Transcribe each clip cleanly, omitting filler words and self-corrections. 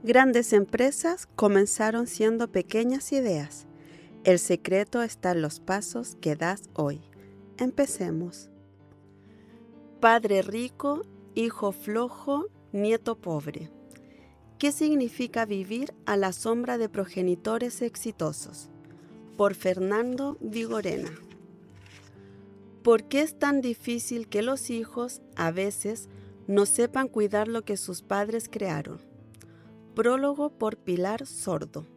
Grandes empresas comenzaron siendo pequeñas ideas. El secreto está en los pasos que das hoy. Empecemos. Padre rico, hijo flojo, nieto pobre. ¿Qué significa vivir a la sombra de progenitores exitosos? Por Fernando Vigorena. ¿Por qué es tan difícil que los hijos, a veces, no sepan cuidar lo que sus padres crearon? Prólogo por Pilar Sordo.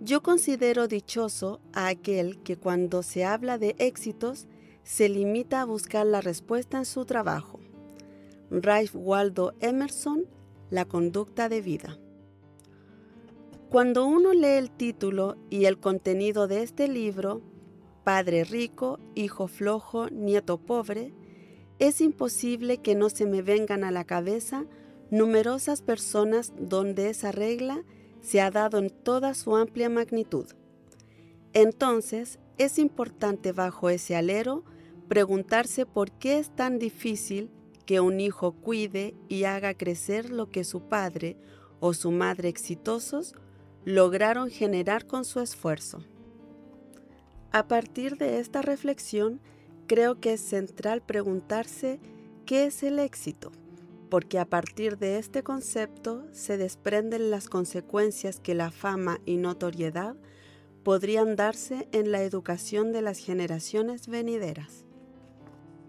Yo considero dichoso a aquel que cuando se habla de éxitos se limita a buscar la respuesta en su trabajo. Ralph Waldo Emerson, La conducta de vida. Cuando uno lee el título y el contenido de este libro, Padre rico, hijo flojo, nieto pobre, es imposible que no se me vengan a la cabeza numerosas personas donde esa regla se ha dado en toda su amplia magnitud. Entonces, es importante bajo ese alero preguntarse por qué es tan difícil que un hijo cuide y haga crecer lo que su padre o su madre exitosos lograron generar con su esfuerzo. A partir de esta reflexión, creo que es central preguntarse qué es el éxito, porque a partir de este concepto se desprenden las consecuencias que la fama y notoriedad podrían darse en la educación de las generaciones venideras.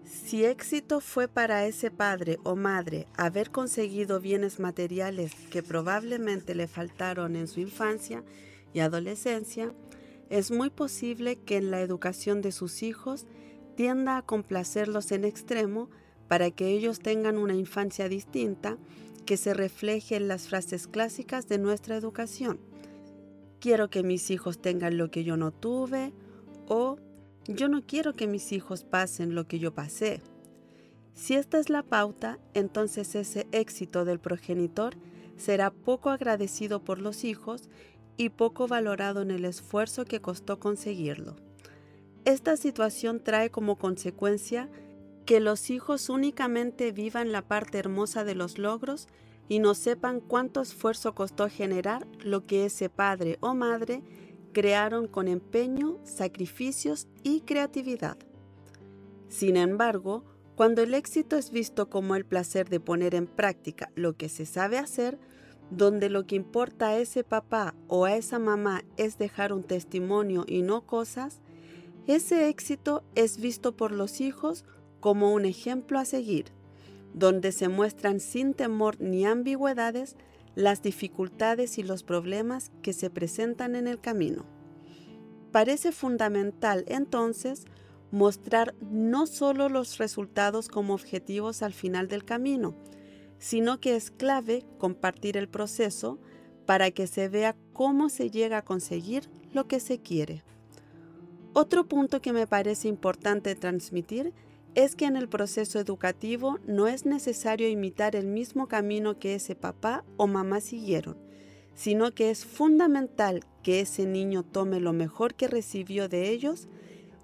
Si éxito fue para ese padre o madre haber conseguido bienes materiales que probablemente le faltaron en su infancia y adolescencia, es muy posible que en la educación de sus hijos tienda a complacerlos en extremo para que ellos tengan una infancia distinta que se refleje en las frases clásicas de nuestra educación. Quiero que mis hijos tengan lo que yo no tuve, o yo no quiero que mis hijos pasen lo que yo pasé. Si esta es la pauta, entonces ese éxito del progenitor será poco agradecido por los hijos y poco valorado en el esfuerzo que costó conseguirlo. Esta situación trae como consecuencia que los hijos únicamente vivan la parte hermosa de los logros y no sepan cuánto esfuerzo costó generar lo que ese padre o madre crearon con empeño, sacrificios y creatividad. Sin embargo, cuando el éxito es visto como el placer de poner en práctica lo que se sabe hacer, donde lo que importa a ese papá o a esa mamá es dejar un testimonio y no cosas, ese éxito es visto por los hijos como un ejemplo a seguir, donde se muestran sin temor ni ambigüedades las dificultades y los problemas que se presentan en el camino. Parece fundamental, entonces, mostrar no solo los resultados como objetivos al final del camino, sino que es clave compartir el proceso para que se vea cómo se llega a conseguir lo que se quiere. Otro punto que me parece importante transmitir es que en el proceso educativo no es necesario imitar el mismo camino que ese papá o mamá siguieron, sino que es fundamental que ese niño tome lo mejor que recibió de ellos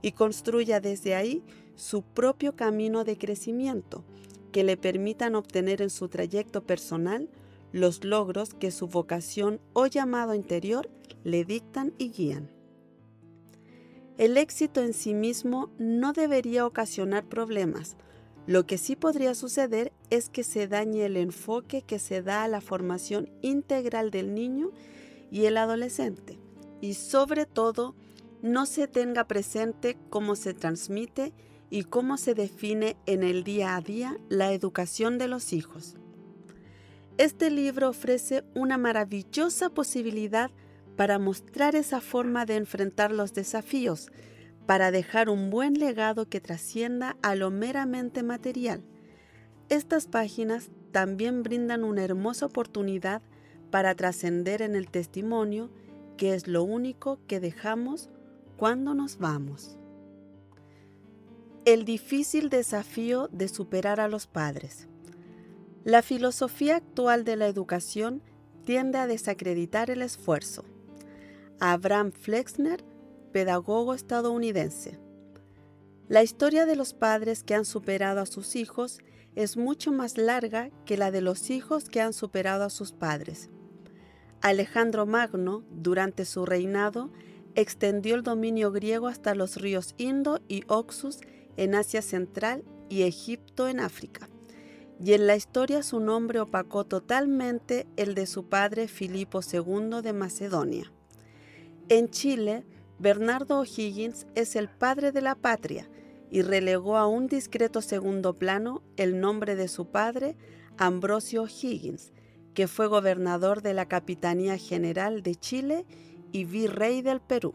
y construya desde ahí su propio camino de crecimiento, que le permitan obtener en su trayecto personal los logros que su vocación o llamado interior le dictan y guían. El éxito en sí mismo no debería ocasionar problemas. Lo que sí podría suceder es que se dañe el enfoque que se da a la formación integral del niño y el adolescente, y sobre todo, no se tenga presente cómo se transmite y cómo se define en el día a día la educación de los hijos. Este libro ofrece una maravillosa posibilidad para mostrar esa forma de enfrentar los desafíos, para dejar un buen legado que trascienda a lo meramente material. Estas páginas también brindan una hermosa oportunidad para trascender en el testimonio, que es lo único que dejamos cuando nos vamos. El difícil desafío de superar a los padres. La filosofía actual de la educación tiende a desacreditar el esfuerzo. Abraham Flexner, pedagogo estadounidense. La historia de los padres que han superado a sus hijos es mucho más larga que la de los hijos que han superado a sus padres. Alejandro Magno, durante su reinado, extendió el dominio griego hasta los ríos Indo y Oxus en Asia Central y Egipto en África. Y en la historia su nombre opacó totalmente el de su padre Filipo II de Macedonia. En Chile, Bernardo O'Higgins es el padre de la patria y relegó a un discreto segundo plano el nombre de su padre, Ambrosio O'Higgins, que fue gobernador de la Capitanía General de Chile y virrey del Perú.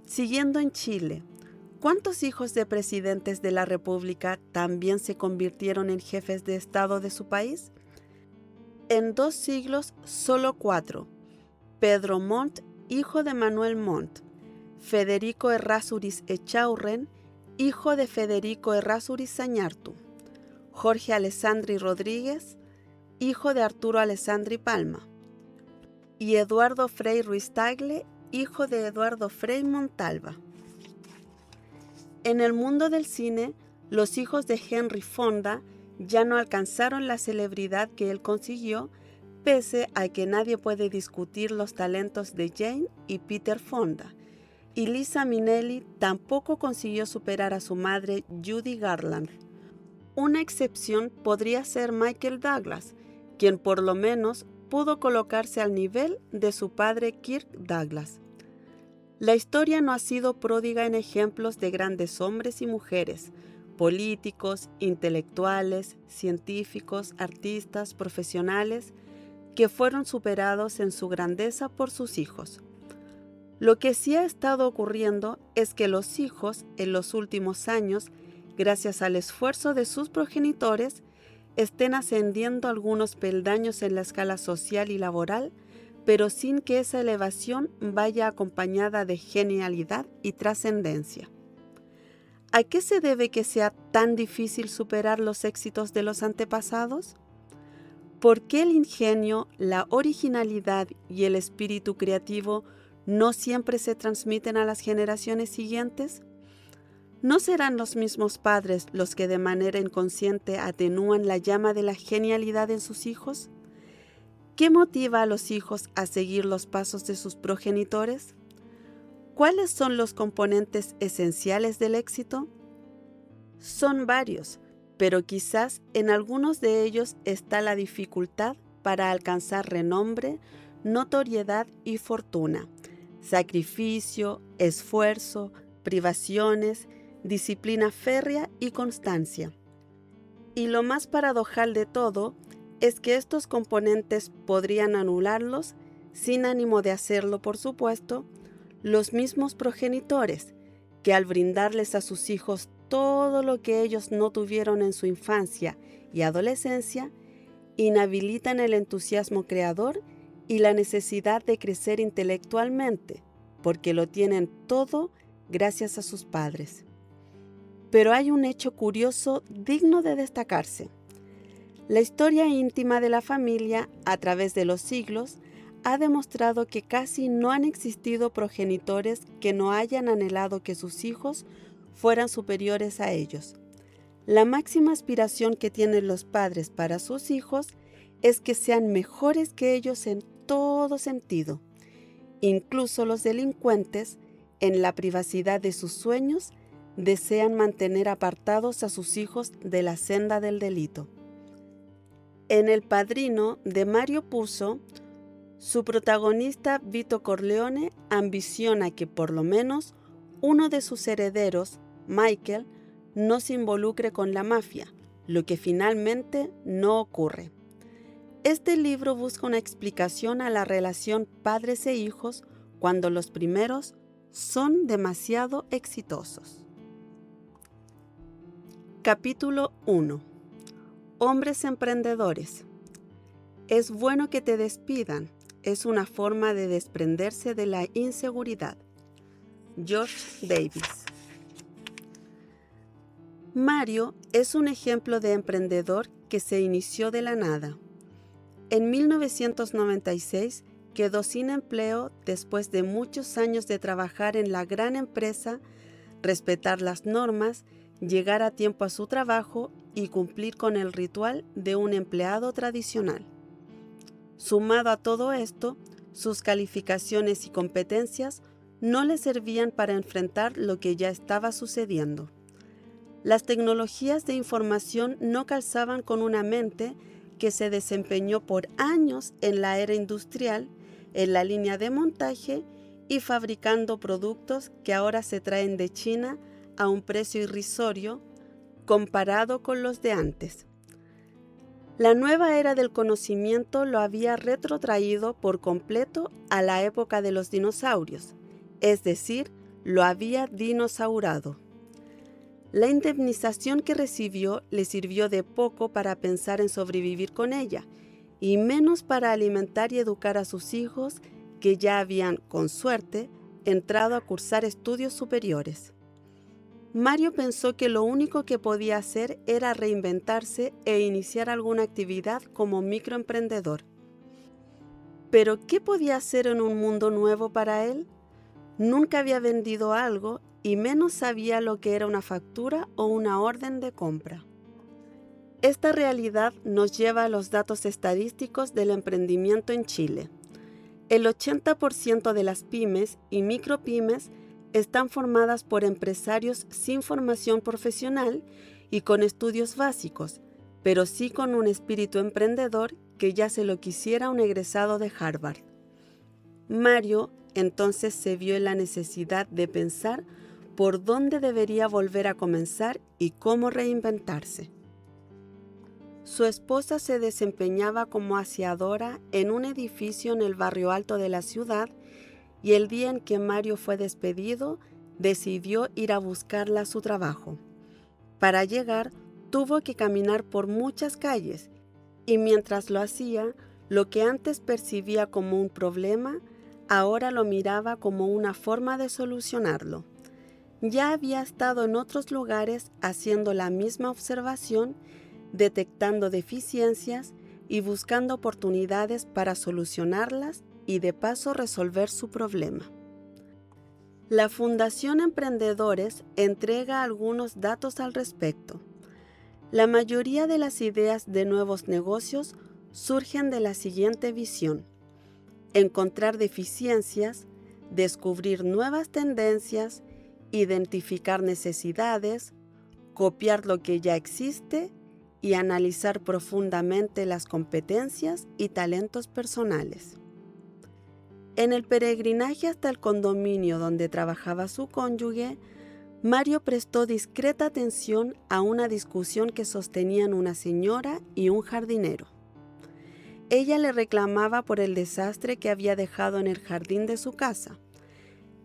Siguiendo en Chile, ¿cuántos hijos de presidentes de la República también se convirtieron en jefes de Estado de su país? En 2 siglos, solo 4. Pedro Montt, hijo de Manuel Montt. Federico Errázuriz Echaurren, hijo de Federico Errázuriz Zañartu. Jorge Alessandri Rodríguez, hijo de Arturo Alessandri Palma. Y Eduardo Frei Ruiz Tagle, hijo de Eduardo Frei Montalva. En el mundo del cine, los hijos de Henry Fonda ya no alcanzaron la celebridad que él consiguió, pese a que nadie puede discutir los talentos de Jane y Peter Fonda, y Liza Minnelli tampoco consiguió superar a su madre Judy Garland. Una excepción podría ser Michael Douglas, quien por lo menos pudo colocarse al nivel de su padre Kirk Douglas. La historia no ha sido pródiga en ejemplos de grandes hombres y mujeres, políticos, intelectuales, científicos, artistas, profesionales, que fueron superados en su grandeza por sus hijos. Lo que sí ha estado ocurriendo es que los hijos, en los últimos años, gracias al esfuerzo de sus progenitores, estén ascendiendo algunos peldaños en la escala social y laboral, pero sin que esa elevación vaya acompañada de genialidad y trascendencia. ¿A qué se debe que sea tan difícil superar los éxitos de los antepasados? ¿Por qué el ingenio, la originalidad y el espíritu creativo no siempre se transmiten a las generaciones siguientes? ¿No serán los mismos padres los que de manera inconsciente atenúan la llama de la genialidad en sus hijos? ¿Qué motiva a los hijos a seguir los pasos de sus progenitores? ¿Cuáles son los componentes esenciales del éxito? Son varios, pero quizás en algunos de ellos está la dificultad para alcanzar renombre, notoriedad y fortuna, sacrificio, esfuerzo, privaciones, disciplina férrea y constancia. Y lo más paradojal de todo es que estos componentes podrían anularlos, sin ánimo de hacerlo por supuesto, los mismos progenitores, que al brindarles a sus hijos todo lo que ellos no tuvieron en su infancia y adolescencia, inhabilitan el entusiasmo creador y la necesidad de crecer intelectualmente, porque lo tienen todo gracias a sus padres. Pero hay un hecho curioso digno de destacarse. La historia íntima de la familia, a través de los siglos, ha demostrado que casi no han existido progenitores que no hayan anhelado que sus hijos fueran superiores a ellos. La máxima aspiración que tienen los padres para sus hijos es que sean mejores que ellos en todo sentido. Incluso los delincuentes, en la privacidad de sus sueños, desean mantener apartados a sus hijos de la senda del delito. En El Padrino de Mario Puzo, su protagonista Vito Corleone ambiciona que por lo menos uno de sus herederos, Michael, no se involucre con la mafia, lo que finalmente no ocurre. Este libro busca una explicación a la relación padres e hijos cuando los primeros son demasiado exitosos. Capítulo 1. Hombres emprendedores. Es bueno que te despidan, es una forma de desprenderse de la inseguridad. George Davis. Mario es un ejemplo de emprendedor que se inició de la nada. En 1996 quedó sin empleo después de muchos años de trabajar en la gran empresa, respetar las normas, llegar a tiempo a su trabajo y cumplir con el ritual de un empleado tradicional. Sumado a todo esto, sus calificaciones y competencias no le servían para enfrentar lo que ya estaba sucediendo. Las tecnologías de información no calzaban con una mente que se desempeñó por años en la era industrial, en la línea de montaje y fabricando productos que ahora se traen de China a un precio irrisorio comparado con los de antes. La nueva era del conocimiento lo había retrotraído por completo a la época de los dinosaurios, es decir, lo había dinosaurado. La indemnización que recibió le sirvió de poco para pensar en sobrevivir con ella, y menos para alimentar y educar a sus hijos que ya habían, con suerte, entrado a cursar estudios superiores. Mario pensó que lo único que podía hacer era reinventarse e iniciar alguna actividad como microemprendedor. ¿Pero qué podía hacer en un mundo nuevo para él? Nunca había vendido algo y menos sabía lo que era una factura o una orden de compra. Esta realidad nos lleva a los datos estadísticos del emprendimiento en Chile. El 80% de las pymes y micropymes están formadas por empresarios sin formación profesional y con estudios básicos, pero sí con un espíritu emprendedor que ya se lo quisiera un egresado de Harvard. Mario entonces se vio en la necesidad de pensar por dónde debería volver a comenzar y cómo reinventarse. Su esposa se desempeñaba como aseadora en un edificio en el barrio alto de la ciudad y el día en que Mario fue despedido, decidió ir a buscarla a su trabajo. Para llegar, tuvo que caminar por muchas calles y mientras lo hacía, lo que antes percibía como un problema, ahora lo miraba como una forma de solucionarlo. Ya había estado en otros lugares haciendo la misma observación, detectando deficiencias y buscando oportunidades para solucionarlas y de paso resolver su problema. La Fundación Emprendedores entrega algunos datos al respecto. La mayoría de las ideas de nuevos negocios surgen de la siguiente visión: encontrar deficiencias, descubrir nuevas tendencias, identificar necesidades, copiar lo que ya existe y analizar profundamente las competencias y talentos personales. En el peregrinaje hasta el condominio donde trabajaba su cónyuge, Mario prestó discreta atención a una discusión que sostenían una señora y un jardinero. Ella le reclamaba por el desastre que había dejado en el jardín de su casa.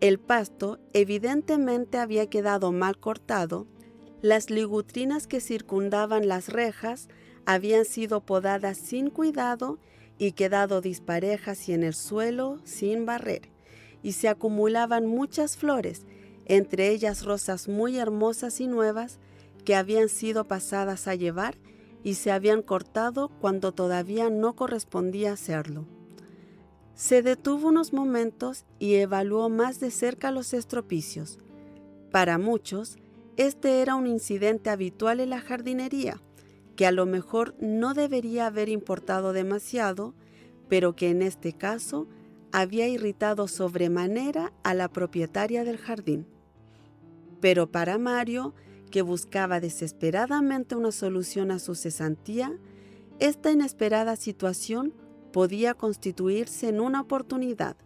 El pasto evidentemente había quedado mal cortado, las ligutrinas que circundaban las rejas habían sido podadas sin cuidado y quedado disparejas y en el suelo sin barrer, y se acumulaban muchas flores, entre ellas rosas muy hermosas y nuevas que habían sido pasadas a llevar y se habían cortado cuando todavía no correspondía hacerlo. Se detuvo unos momentos y evaluó más de cerca los estropicios. Para muchos, este era un incidente habitual en la jardinería, que a lo mejor no debería haber importado demasiado, pero que en este caso había irritado sobremanera a la propietaria del jardín. Pero para Mario, que buscaba desesperadamente una solución a su cesantía, esta inesperada situación podía constituirse en una oportunidad.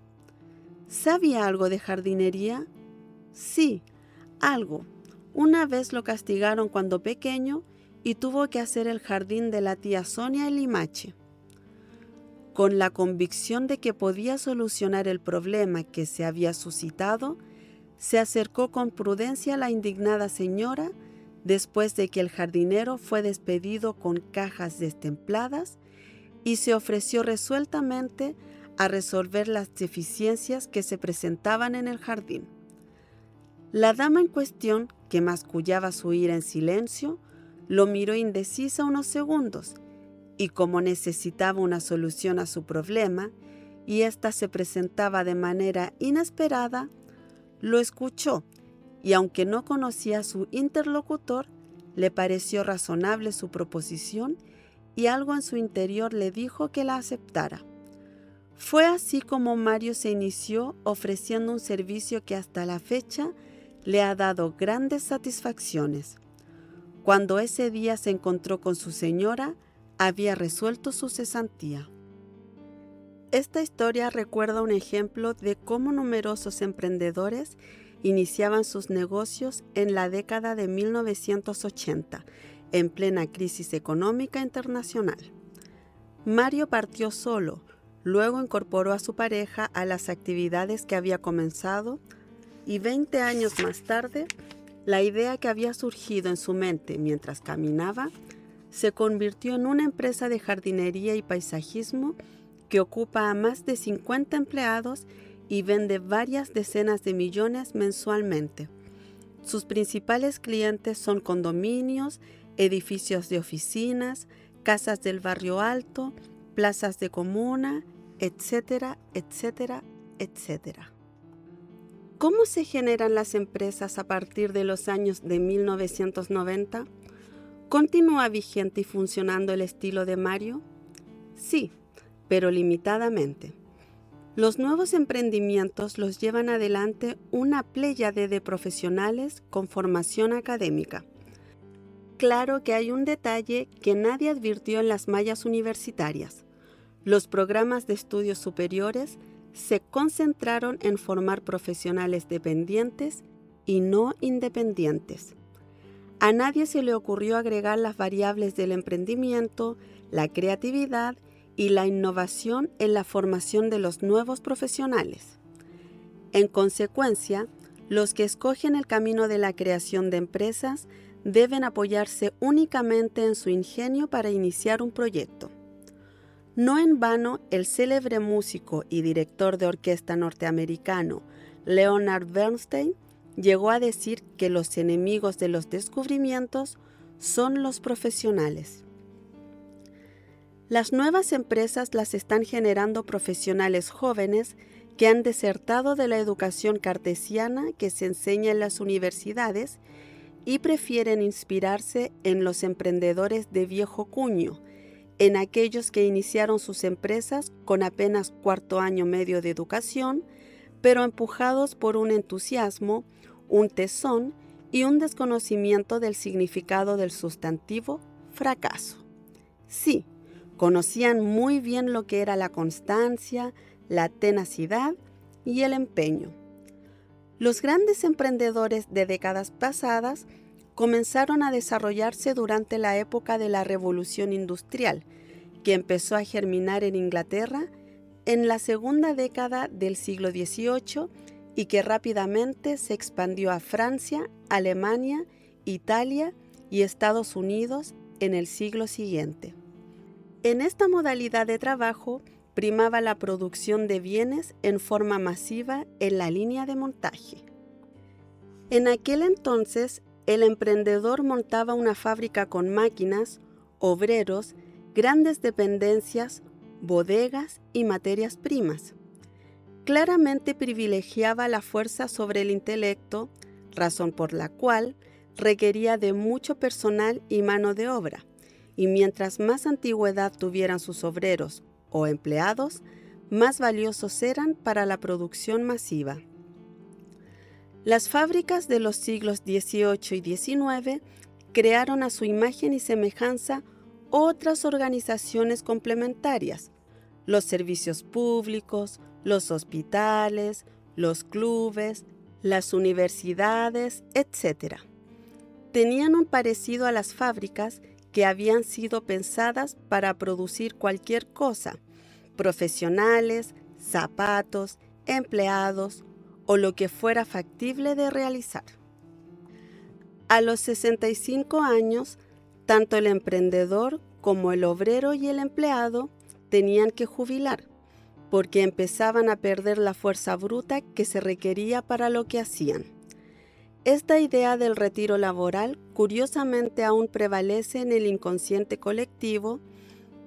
¿Sabía algo de jardinería? Sí, algo. Una vez lo castigaron cuando pequeño y tuvo que hacer el jardín de la tía Sonia en Limache. Con la convicción de que podía solucionar el problema que se había suscitado, se acercó con prudencia a la indignada señora después de que el jardinero fue despedido con cajas destempladas y se ofreció resueltamente a resolver las deficiencias que se presentaban en el jardín. La dama en cuestión, que mascullaba su ira en silencio, lo miró indecisa unos segundos y como necesitaba una solución a su problema y ésta se presentaba de manera inesperada, lo escuchó y aunque no conocía a su interlocutor, le pareció razonable su proposición y algo en su interior le dijo que la aceptara. Fue así como Mario se inició ofreciendo un servicio que hasta la fecha le ha dado grandes satisfacciones. Cuando ese día se encontró con su señora, había resuelto su cesantía. Esta historia recuerda un ejemplo de cómo numerosos emprendedores iniciaban sus negocios en la década de 1980, en plena crisis económica internacional. Mario partió solo, luego incorporó a su pareja a las actividades que había comenzado y 20 años más tarde, la idea que había surgido en su mente mientras caminaba se convirtió en una empresa de jardinería y paisajismo que ocupa a más de 50 empleados y vende varias decenas de millones mensualmente. Sus principales clientes son condominios, edificios de oficinas, casas del barrio alto, plazas de comuna, etcétera, etcétera, etcétera. ¿Cómo se generan las empresas a partir de los años de 1990? ¿Continúa vigente y funcionando el estilo de Mario? Sí, pero limitadamente. Los nuevos emprendimientos los llevan adelante una pléyade de profesionales con formación académica. Claro que hay un detalle que nadie advirtió en las mallas universitarias. Los programas de estudios superiores se concentraron en formar profesionales dependientes y no independientes. A nadie se le ocurrió agregar las variables del emprendimiento, la creatividad y la innovación en la formación de los nuevos profesionales. En consecuencia, los que escogen el camino de la creación de empresas deben apoyarse únicamente en su ingenio para iniciar un proyecto. No en vano, el célebre músico y director de orquesta norteamericano Leonard Bernstein llegó a decir que los enemigos de los descubrimientos son los profesionales. Las nuevas empresas las están generando profesionales jóvenes que han desertado de la educación cartesiana que se enseña en las universidades y prefieren inspirarse en los emprendedores de viejo cuño, en aquellos que iniciaron sus empresas con apenas cuarto año medio de educación, pero empujados por un entusiasmo, un tesón y un desconocimiento del significado del sustantivo fracaso. Sí, conocían muy bien lo que era la constancia, la tenacidad y el empeño. Los grandes emprendedores de décadas pasadas comenzaron a desarrollarse durante la época de la Revolución Industrial, que empezó a germinar en Inglaterra en la segunda década del siglo XVIII y que rápidamente se expandió a Francia, Alemania, Italia y Estados Unidos en el siglo siguiente. En esta modalidad de trabajo primaba la producción de bienes en forma masiva en la línea de montaje. En aquel entonces, el emprendedor montaba una fábrica con máquinas, obreros, grandes dependencias, bodegas y materias primas. Claramente privilegiaba la fuerza sobre el intelecto, razón por la cual requería de mucho personal y mano de obra, y mientras más antigüedad tuvieran sus obreros o empleados, más valiosos eran para la producción masiva. Las fábricas de los siglos XVIII y XIX crearon a su imagen y semejanza otras organizaciones complementarias, los servicios públicos, los hospitales, los clubes, las universidades, etc. Tenían un parecido a las fábricas que habían sido pensadas para producir cualquier cosa, profesionales, zapatos, empleados o lo que fuera factible de realizar. A los 65 años, tanto el emprendedor como el obrero y el empleado tenían que jubilar, porque empezaban a perder la fuerza bruta que se requería para lo que hacían. Esta idea del retiro laboral curiosamente aún prevalece en el inconsciente colectivo,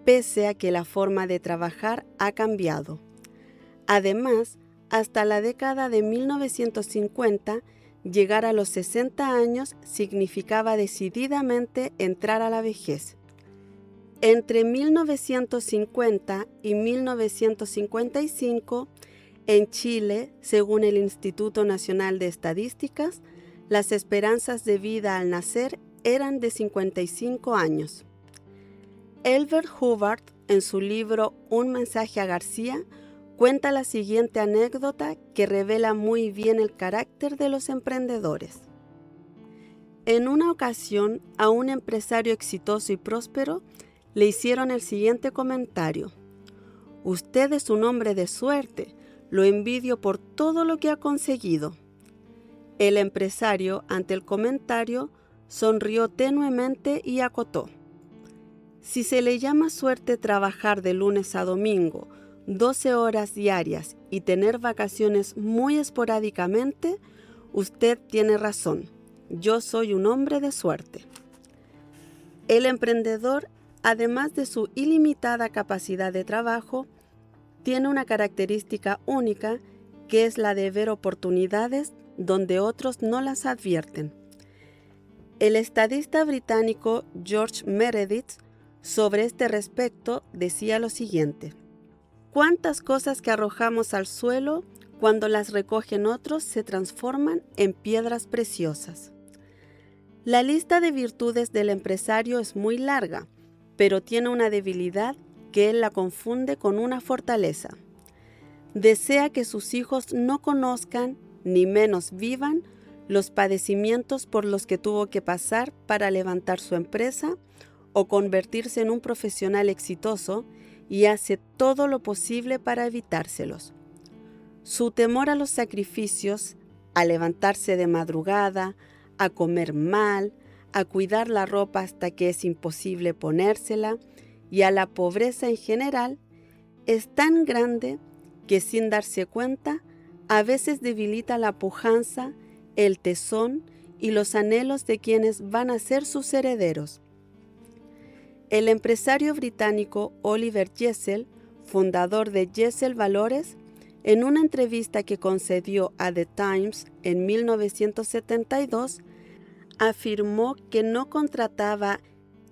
pese a que la forma de trabajar ha cambiado. Además, hasta la década de 1950, llegar a los 60 años significaba decididamente entrar a la vejez. Entre 1950 y 1955, en Chile, según el Instituto Nacional de Estadísticas, las esperanzas de vida al nacer eran de 55 años. Elbert Hubbard, en su libro Un mensaje a García, cuenta la siguiente anécdota que revela muy bien el carácter de los emprendedores. En una ocasión, a un empresario exitoso y próspero le hicieron el siguiente comentario: «Usted es un hombre de suerte, lo envidio por todo lo que ha conseguido». El empresario, ante el comentario, sonrió tenuemente y acotó: «Si se le llama suerte trabajar de lunes a domingo, 12 horas diarias y tener vacaciones muy esporádicamente, usted tiene razón. Yo soy un hombre de suerte». El emprendedor, además de su ilimitada capacidad de trabajo, tiene una característica única, que es la de ver oportunidades donde otros no las advierten. El estadista británico George Meredith, sobre este respecto, decía lo siguiente: «¿Cuántas cosas que arrojamos al suelo, cuando las recogen otros, se transforman en piedras preciosas?» La lista de virtudes del empresario es muy larga, pero tiene una debilidad que él la confunde con una fortaleza. Desea que sus hijos no conozcan, ni menos vivan, los padecimientos por los que tuvo que pasar para levantar su empresa o convertirse en un profesional exitoso, y hace todo lo posible para evitárselos. Su temor a los sacrificios, a levantarse de madrugada, a comer mal, a cuidar la ropa hasta que es imposible ponérsela, y a la pobreza en general, es tan grande que, sin darse cuenta, a veces debilita la pujanza, el tesón y los anhelos de quienes van a ser sus herederos. El empresario británico Oliver Jessel, fundador de Jessel Valores, en una entrevista que concedió a The Times en 1972, afirmó que no contrataba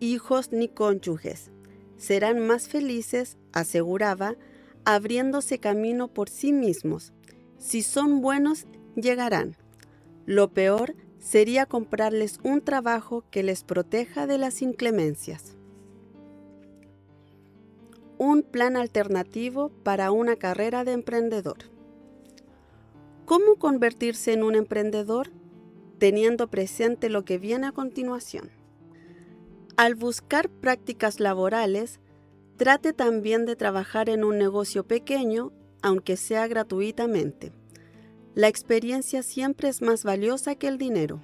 hijos ni cónyuges. Serán más felices, aseguraba, abriéndose camino por sí mismos. Si son buenos, llegarán. Lo peor sería comprarles un trabajo que les proteja de las inclemencias. Un plan alternativo para una carrera de emprendedor. ¿Cómo convertirse en un emprendedor? Teniendo presente lo que viene a continuación. Al buscar prácticas laborales, trate también de trabajar en un negocio pequeño, aunque sea gratuitamente. La experiencia siempre es más valiosa que el dinero.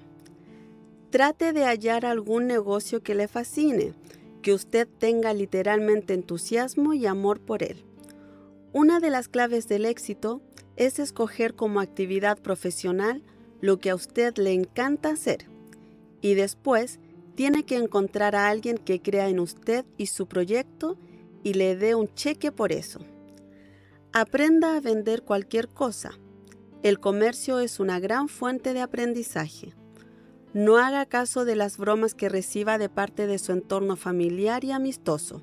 Trate de hallar algún negocio que le fascine, que usted tenga literalmente entusiasmo y amor por él. Una de las claves del éxito es escoger como actividad profesional lo que a usted le encanta hacer, y después tiene que encontrar a alguien que crea en usted y su proyecto y le dé un cheque por eso. Aprenda a vender cualquier cosa. El comercio es una gran fuente de aprendizaje. No haga caso de las bromas que reciba de parte de su entorno familiar y amistoso.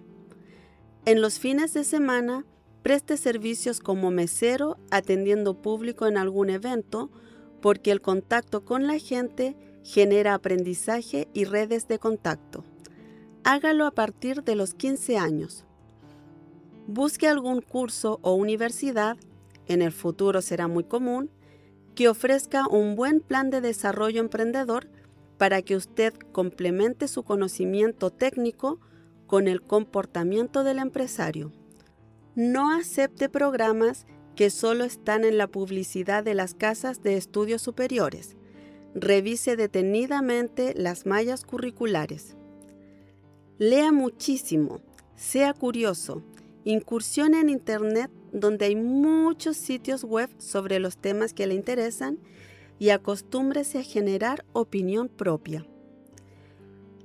En los fines de semana, preste servicios como mesero atendiendo público en algún evento, porque el contacto con la gente genera aprendizaje y redes de contacto. Hágalo a partir de los 15 años. Busque algún curso o universidad, en el futuro será muy común, que ofrezca un buen plan de desarrollo emprendedor para que usted complemente su conocimiento técnico con el comportamiento del empresario. No acepte programas que solo están en la publicidad de las casas de estudios superiores. Revise detenidamente las mallas curriculares. Lea muchísimo, sea curioso, incursione en Internet, donde hay muchos sitios web sobre los temas que le interesan, y acostúmbrese a generar opinión propia.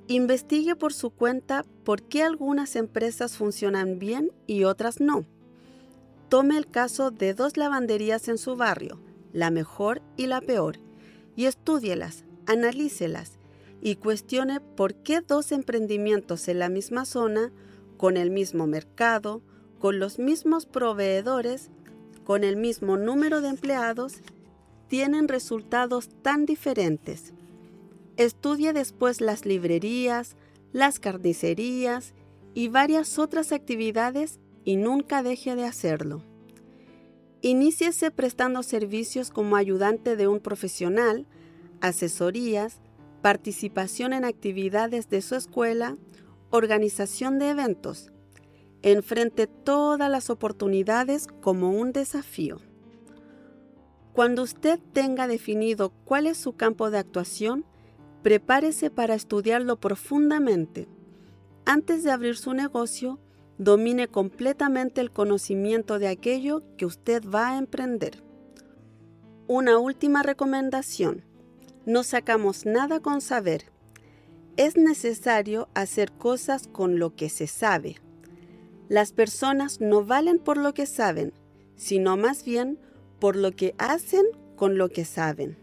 Investigue por su cuenta por qué algunas empresas funcionan bien y otras no. Tome el caso de 2 lavanderías en su barrio, la mejor y la peor, y estúdielas, analícelas y cuestione por qué 2 emprendimientos en la misma zona, con el mismo mercado, con los mismos proveedores, con el mismo número de empleados, tienen resultados tan diferentes. Estudie después las librerías, las carnicerías y varias otras actividades y nunca deje de hacerlo. Iníciese prestando servicios como ayudante de un profesional, asesorías, participación en actividades de su escuela, organización de eventos. Enfrente todas las oportunidades como un desafío. Cuando usted tenga definido cuál es su campo de actuación, prepárese para estudiarlo profundamente. Antes de abrir su negocio, domine completamente el conocimiento de aquello que usted va a emprender. Una última recomendación: no sacamos nada con saber. Es necesario hacer cosas con lo que se sabe. Las personas no valen por lo que saben, sino más bien por lo que hacen con lo que saben.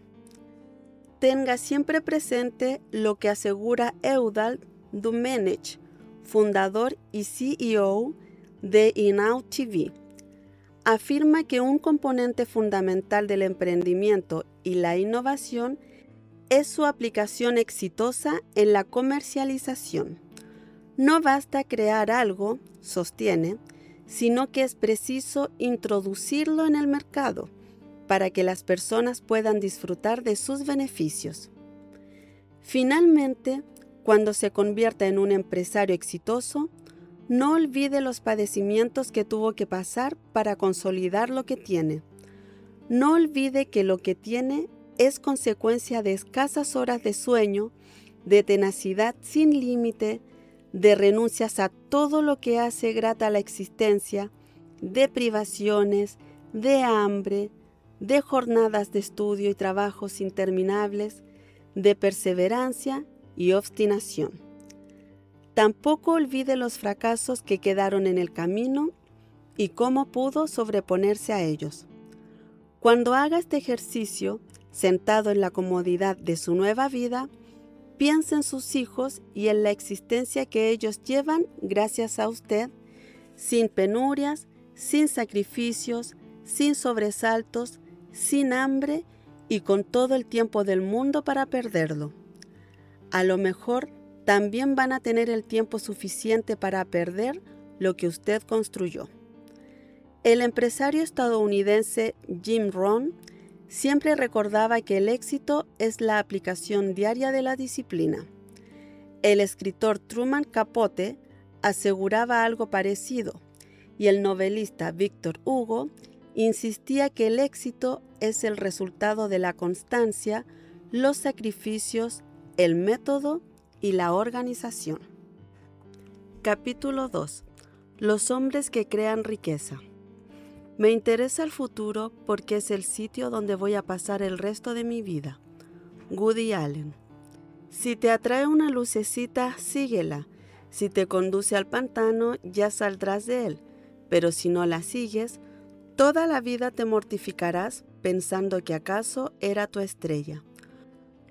Tenga siempre presente lo que asegura Eudald Domenech, fundador y CEO de Inout TV. Afirma que un componente fundamental del emprendimiento y la innovación es su aplicación exitosa en la comercialización. No basta crear algo, sostiene, sino que es preciso introducirlo en el mercado para que las personas puedan disfrutar de sus beneficios. Finalmente, cuando se convierta en un empresario exitoso, no olvide los padecimientos que tuvo que pasar para consolidar lo que tiene. No olvide que lo que tiene es consecuencia de escasas horas de sueño, de tenacidad sin límite, de renuncias a todo lo que hace grata a la existencia, de privaciones, de hambre, de jornadas de estudio y trabajos interminables, de perseverancia y obstinación. Tampoco olvide los fracasos que quedaron en el camino y cómo pudo sobreponerse a ellos. Cuando haga este ejercicio, sentado en la comodidad de su nueva vida, piense en sus hijos y en la existencia que ellos llevan gracias a usted, sin penurias, sin sacrificios, sin sobresaltos, sin hambre y con todo el tiempo del mundo para perderlo. A lo mejor también van a tener el tiempo suficiente para perder lo que usted construyó. El empresario estadounidense Jim Rohn siempre recordaba que el éxito es la aplicación diaria de la disciplina. El escritor Truman Capote aseguraba algo parecido, y el novelista Victor Hugo insistía que el éxito es el resultado de la constancia, los sacrificios, el método y la organización. Capítulo 2. Los hombres que crean riqueza. Me interesa el futuro porque es el sitio donde voy a pasar el resto de mi vida. Woody Allen. Si te atrae una lucecita, síguela. Si te conduce al pantano, ya saldrás de él. Pero si no la sigues, toda la vida te mortificarás pensando que acaso era tu estrella.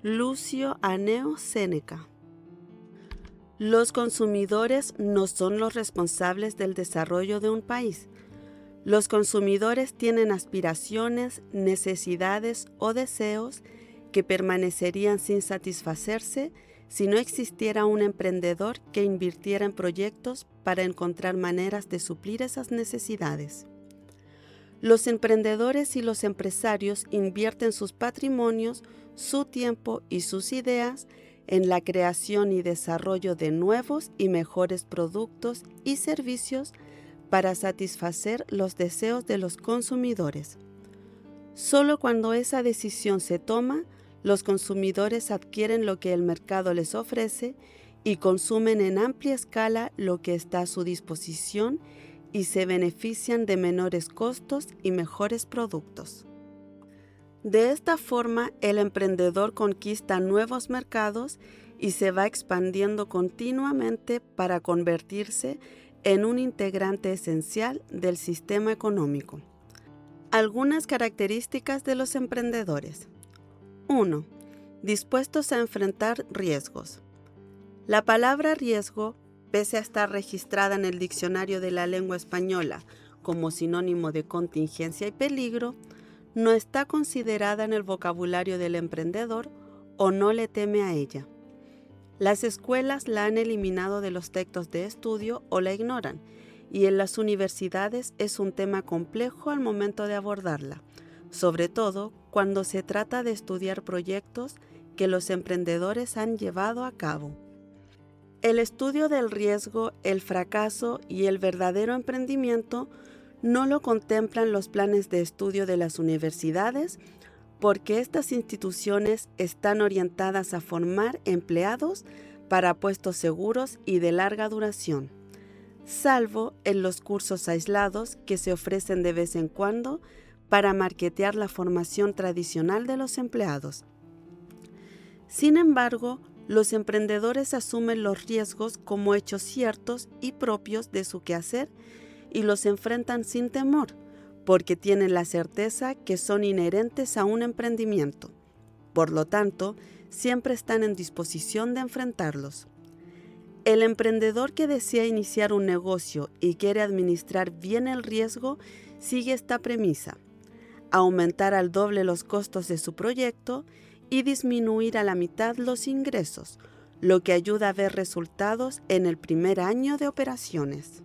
Lucio Anneo Séneca. Los consumidores no son los responsables del desarrollo de un país. Los consumidores tienen aspiraciones, necesidades o deseos que permanecerían sin satisfacerse si no existiera un emprendedor que invirtiera en proyectos para encontrar maneras de suplir esas necesidades. Los emprendedores y los empresarios invierten sus patrimonios, su tiempo y sus ideas en la creación y desarrollo de nuevos y mejores productos y servicios para satisfacer los deseos de los consumidores. Solo cuando esa decisión se toma, los consumidores adquieren lo que el mercado les ofrece y consumen en amplia escala lo que está a su disposición y se benefician de menores costos y mejores productos. De esta forma, el emprendedor conquista nuevos mercados y se va expandiendo continuamente para convertirse en un integrante esencial del sistema económico. Algunas características de los emprendedores. 1. Dispuestos a enfrentar riesgos. La palabra riesgo pese a estar registrada en el Diccionario de la Lengua Española como sinónimo de contingencia y peligro, no está considerada en el vocabulario del emprendedor o no le teme a ella. Las escuelas la han eliminado de los textos de estudio o la ignoran, y en las universidades es un tema complejo al momento de abordarla, sobre todo cuando se trata de estudiar proyectos que los emprendedores han llevado a cabo. El estudio del riesgo, el fracaso y el verdadero emprendimiento no lo contemplan los planes de estudio de las universidades porque estas instituciones están orientadas a formar empleados para puestos seguros y de larga duración, salvo en los cursos aislados que se ofrecen de vez en cuando para marketear la formación tradicional de los empleados. Sin embargo, los emprendedores asumen los riesgos como hechos ciertos y propios de su quehacer y los enfrentan sin temor, porque tienen la certeza que son inherentes a un emprendimiento. Por lo tanto, siempre están en disposición de enfrentarlos. El emprendedor que desea iniciar un negocio y quiere administrar bien el riesgo sigue esta premisa: aumentar al doble los costos de su proyecto y disminuir a la mitad los ingresos, lo que ayuda a ver resultados en el primer año de operaciones.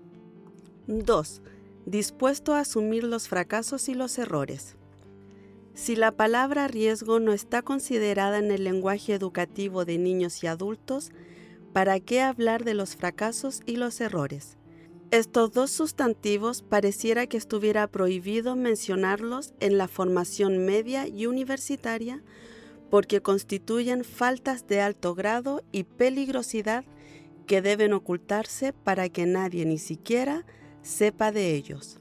2. Dispuesto a asumir los fracasos y los errores. Si la palabra riesgo no está considerada en el lenguaje educativo de niños y adultos, ¿para qué hablar de los fracasos y los errores? Estos dos sustantivos pareciera que estuviera prohibido mencionarlos en la formación media y universitaria porque constituyen faltas de alto grado y peligrosidad que deben ocultarse para que nadie ni siquiera sepa de ellos.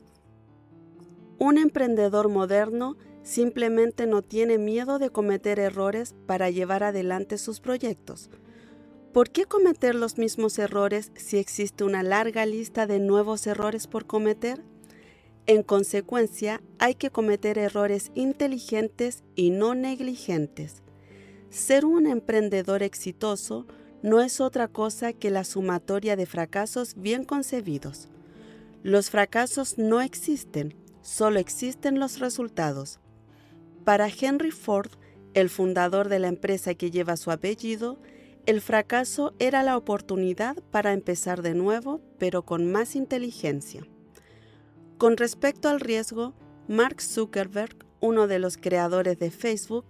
Un emprendedor moderno simplemente no tiene miedo de cometer errores para llevar adelante sus proyectos. ¿Por qué cometer los mismos errores si existe una larga lista de nuevos errores por cometer? En consecuencia, hay que cometer errores inteligentes y no negligentes. Ser un emprendedor exitoso no es otra cosa que la sumatoria de fracasos bien concebidos. Los fracasos no existen, solo existen los resultados. Para Henry Ford, el fundador de la empresa que lleva su apellido, el fracaso era la oportunidad para empezar de nuevo, pero con más inteligencia. Con respecto al riesgo, Mark Zuckerberg, uno de los creadores de Facebook,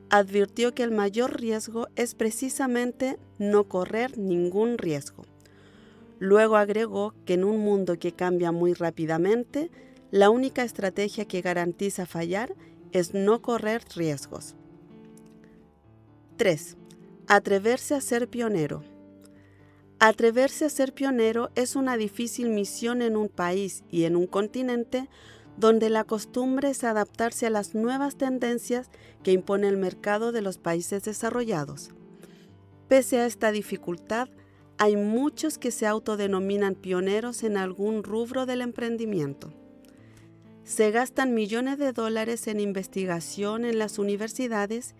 advirtió que el mayor riesgo es precisamente no correr ningún riesgo. Luego agregó que en un mundo que cambia muy rápidamente, la única estrategia que garantiza fallar es no correr riesgos. 3. Atreverse a ser pionero. Atreverse a ser pionero es una difícil misión en un país y en un continente donde la costumbre es adaptarse a las nuevas tendencias que impone el mercado de los países desarrollados. Pese a esta dificultad, hay muchos que se autodenominan pioneros en algún rubro del emprendimiento. Se gastan millones de dólares en investigación en las universidades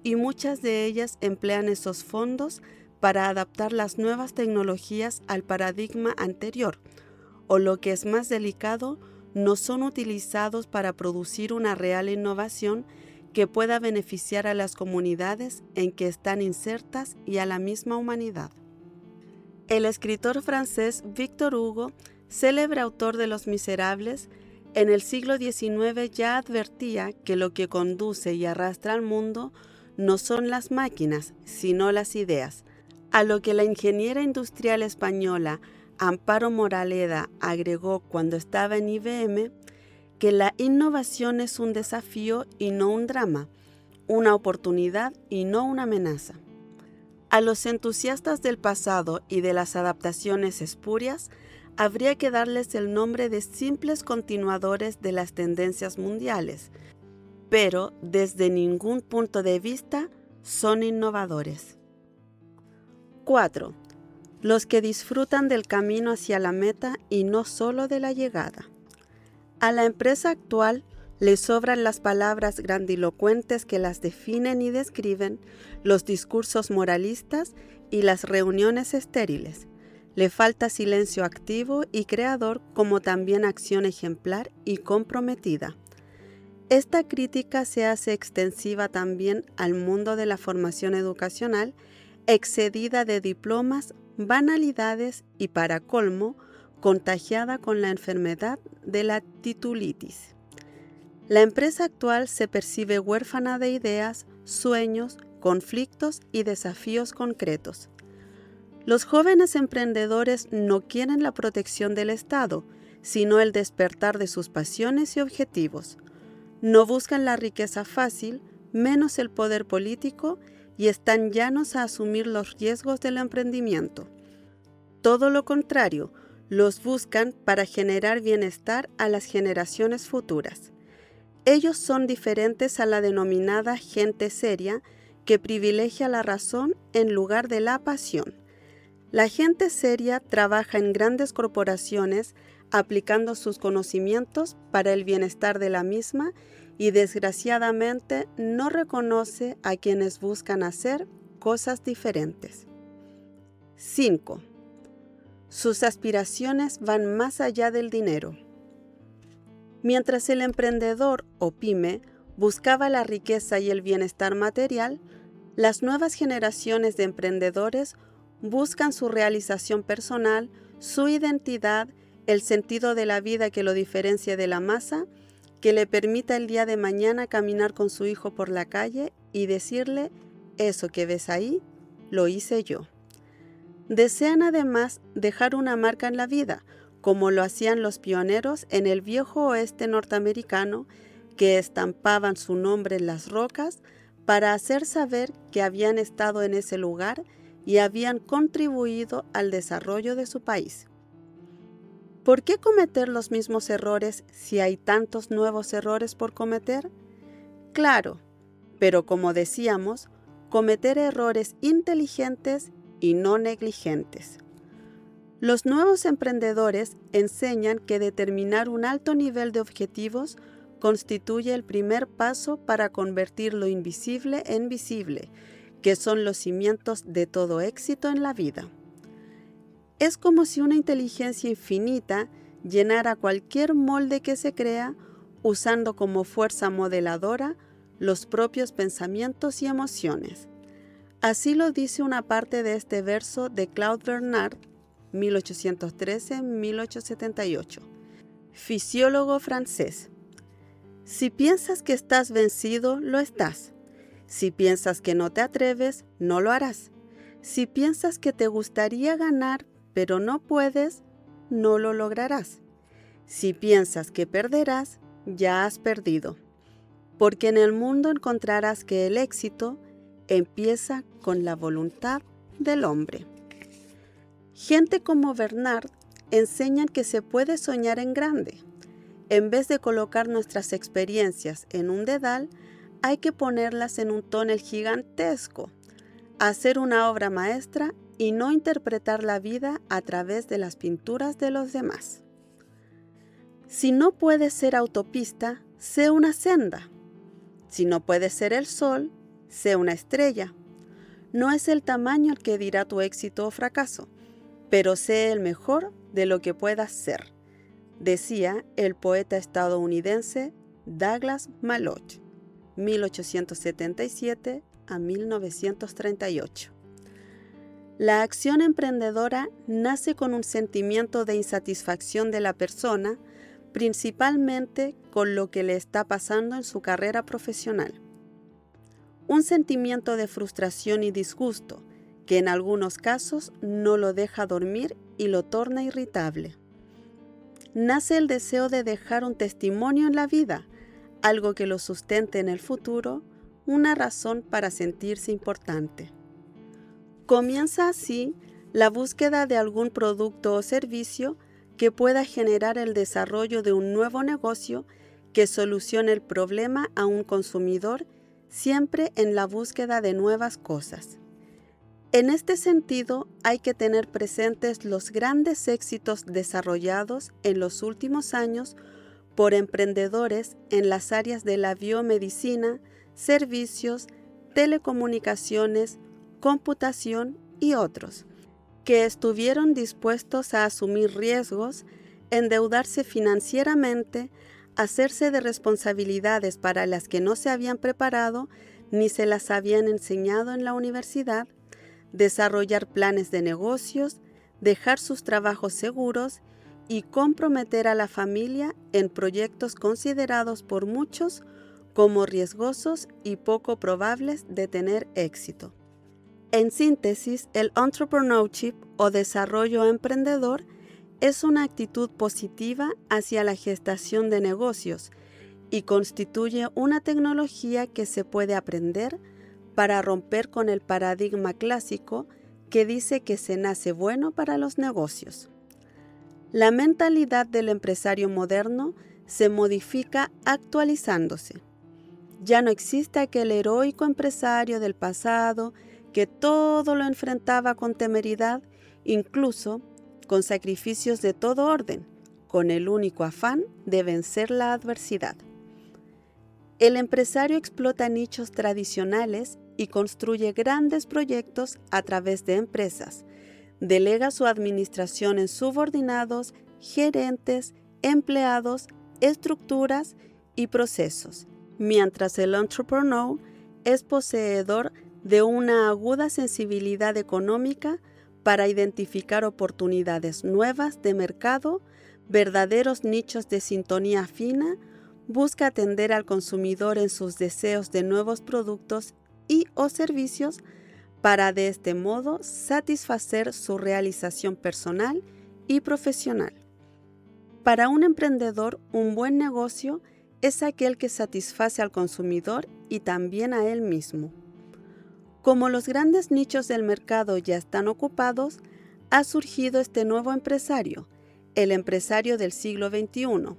y muchas de ellas emplean esos fondos para adaptar las nuevas tecnologías al paradigma anterior, o lo que es más delicado, no son utilizados para producir una real innovación que pueda beneficiar a las comunidades en que están insertas y a la misma humanidad. El escritor francés Victor Hugo, célebre autor de Los Miserables, en el siglo XIX ya advertía que lo que conduce y arrastra al mundo no son las máquinas, sino las ideas, a lo que la ingeniera industrial española Amparo Moraleda agregó cuando estaba en IBM que la innovación es un desafío y no un drama, una oportunidad y no una amenaza. A los entusiastas del pasado y de las adaptaciones espurias, habría que darles el nombre de simples continuadores de las tendencias mundiales, pero desde ningún punto de vista son innovadores. 4. Los que disfrutan del camino hacia la meta y no solo de la llegada. A la empresa actual le sobran las palabras grandilocuentes que las definen y describen, los discursos moralistas y las reuniones estériles. Le falta silencio activo y creador, como también acción ejemplar y comprometida. Esta crítica se hace extensiva también al mundo de la formación educacional, excedida de diplomas, banalidades y, para colmo, contagiada con la enfermedad de la titulitis. La empresa actual se percibe huérfana de ideas, sueños, conflictos y desafíos concretos. Los jóvenes emprendedores no quieren la protección del Estado, sino el despertar de sus pasiones y objetivos. No buscan la riqueza fácil, menos el poder político, y están llanos a asumir los riesgos del emprendimiento. Todo lo contrario, los buscan para generar bienestar a las generaciones futuras. Ellos son diferentes a la denominada gente seria, que privilegia la razón en lugar de la pasión. La gente seria trabaja en grandes corporaciones aplicando sus conocimientos para el bienestar de la misma y desgraciadamente no reconoce a quienes buscan hacer cosas diferentes. 5. Sus aspiraciones van más allá del dinero. Mientras el emprendedor o pyme buscaba la riqueza y el bienestar material, las nuevas generaciones de emprendedores buscan su realización personal, su identidad, el sentido de la vida que lo diferencia de la masa, que le permita el día de mañana caminar con su hijo por la calle y decirle: eso que ves ahí, lo hice yo. Desean además dejar una marca en la vida, como lo hacían los pioneros en el viejo oeste norteamericano, que estampaban su nombre en las rocas para hacer saber que habían estado en ese lugar y habían contribuido al desarrollo de su país. ¿Por qué cometer los mismos errores si hay tantos nuevos errores por cometer? Claro, pero como decíamos, cometer errores inteligentes y no negligentes. Los nuevos emprendedores enseñan que determinar un alto nivel de objetivos constituye el primer paso para convertir lo invisible en visible, que son los cimientos de todo éxito en la vida. Es como si una inteligencia infinita llenara cualquier molde que se crea, usando como fuerza modeladora los propios pensamientos y emociones. Así lo dice una parte de este verso de Claude Bernard, 1813-1878, fisiólogo francés. Si piensas que estás vencido, lo estás. Si piensas que no te atreves, no lo harás. Si piensas que te gustaría ganar, pero no puedes, no lo lograrás. Si piensas que perderás, ya has perdido. Porque en el mundo encontrarás que el éxito empieza con la voluntad del hombre. Gente como Bernard enseñan que se puede soñar en grande. En vez de colocar nuestras experiencias en un dedal, hay que ponerlas en un tonel gigantesco, hacer una obra maestra y no interpretar la vida a través de las pinturas de los demás. Si no puedes ser autopista, sé una senda. Si no puedes ser el sol, sé una estrella. No es el tamaño el que dirá tu éxito o fracaso, pero sé el mejor de lo que puedas ser, decía el poeta estadounidense Douglas Malloch, 1877 a 1938. La acción emprendedora nace con un sentimiento de insatisfacción de la persona, principalmente con lo que le está pasando en su carrera profesional. Un sentimiento de frustración y disgusto, que en algunos casos no lo deja dormir y lo torna irritable. Nace el deseo de dejar un testimonio en la vida, algo que lo sustente en el futuro, una razón para sentirse importante. Comienza así la búsqueda de algún producto o servicio que pueda generar el desarrollo de un nuevo negocio que solucione el problema a un consumidor, siempre en la búsqueda de nuevas cosas. En este sentido, hay que tener presentes los grandes éxitos desarrollados en los últimos años por emprendedores en las áreas de la biomedicina, servicios, telecomunicaciones, computación y otros, que estuvieron dispuestos a asumir riesgos, endeudarse financieramente, hacerse de responsabilidades para las que no se habían preparado ni se las habían enseñado en la universidad, desarrollar planes de negocios, dejar sus trabajos seguros y comprometer a la familia en proyectos considerados por muchos como riesgosos y poco probables de tener éxito. En síntesis, el entrepreneurship o desarrollo emprendedor es una actitud positiva hacia la gestación de negocios y constituye una tecnología que se puede aprender para romper con el paradigma clásico que dice que se nace bueno para los negocios. La mentalidad del empresario moderno se modifica actualizándose. Ya no existe aquel heroico empresario del pasado que todo lo enfrentaba con temeridad, incluso con sacrificios de todo orden, con el único afán de vencer la adversidad. El empresario explota nichos tradicionales y construye grandes proyectos a través de empresas. Delega su administración en subordinados, gerentes, empleados, estructuras y procesos, mientras el entrepreneur es poseedor de una aguda sensibilidad económica para identificar oportunidades nuevas de mercado, verdaderos nichos de sintonía fina, busca atender al consumidor en sus deseos de nuevos productos y o servicios para de este modo satisfacer su realización personal y profesional. Para un emprendedor, un buen negocio es aquel que satisface al consumidor y también a él mismo. Como los grandes nichos del mercado ya están ocupados, ha surgido este nuevo empresario, el empresario del siglo XXI,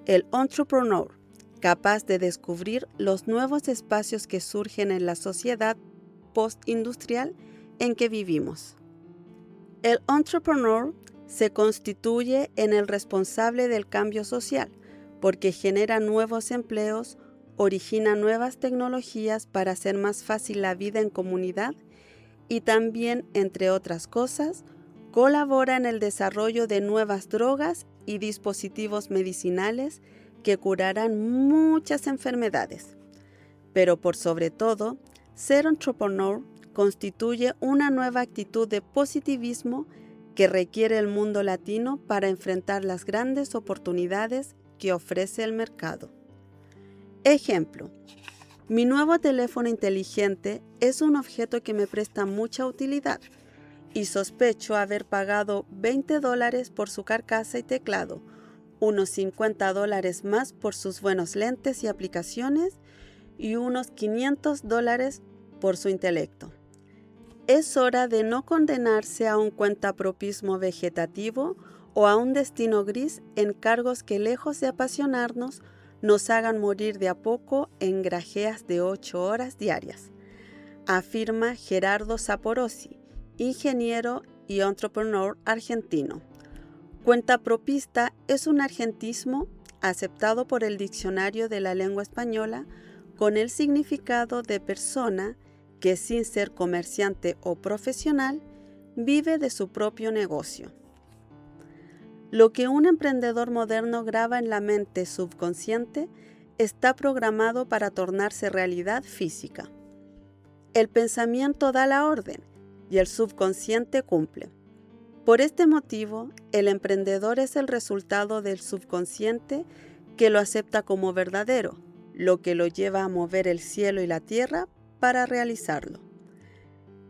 el entrepreneur, capaz de descubrir los nuevos espacios que surgen en la sociedad postindustrial en que vivimos. El entrepreneur se constituye en el responsable del cambio social, porque genera nuevos empleos, origina nuevas tecnologías para hacer más fácil la vida en comunidad y también, entre otras cosas, colabora en el desarrollo de nuevas drogas y dispositivos medicinales que curarán muchas enfermedades. Pero por sobre todo, ser entrepreneur constituye una nueva actitud de positivismo que requiere el mundo latino para enfrentar las grandes oportunidades que ofrece el mercado. Ejemplo: mi nuevo teléfono inteligente es un objeto que me presta mucha utilidad y sospecho haber pagado $20 por su carcasa y teclado, unos $50 más por sus buenos lentes y aplicaciones y unos $500 por su intelecto. Es hora de no condenarse a un cuentapropismo vegetativo o a un destino gris en cargos que, lejos de apasionarnos, nos hagan morir de a poco en grajeas de 8 horas diarias, afirma Gerardo Saporossi, ingeniero y entrepreneur argentino. Cuentapropista es un argentismo aceptado por el Diccionario de la Lengua Española con el significado de persona que, sin ser comerciante o profesional, vive de su propio negocio. Lo que un emprendedor moderno graba en la mente subconsciente está programado para tornarse realidad física. El pensamiento da la orden y el subconsciente cumple. Por este motivo, el emprendedor es el resultado del subconsciente que lo acepta como verdadero, lo que lo lleva a mover el cielo y la tierra para realizarlo.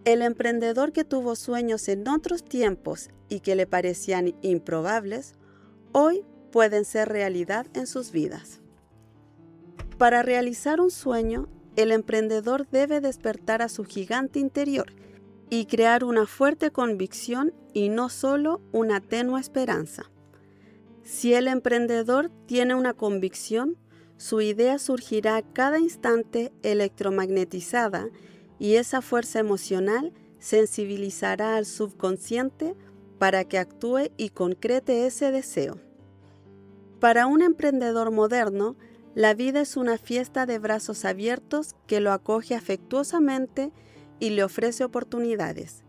El emprendedor que tuvo sueños en otros tiempos y que le parecían improbables, hoy pueden ser realidad en sus vidas. Para realizar un sueño, el emprendedor debe despertar a su gigante interior y crear una fuerte convicción y no solo una tenue esperanza. Si el emprendedor tiene una convicción, su idea surgirá a cada instante electromagnetizada y esa fuerza emocional sensibilizará al subconsciente para que actúe y concrete ese deseo. Para un emprendedor moderno, la vida es una fiesta de brazos abiertos que lo acoge afectuosamente y le ofrece oportunidades.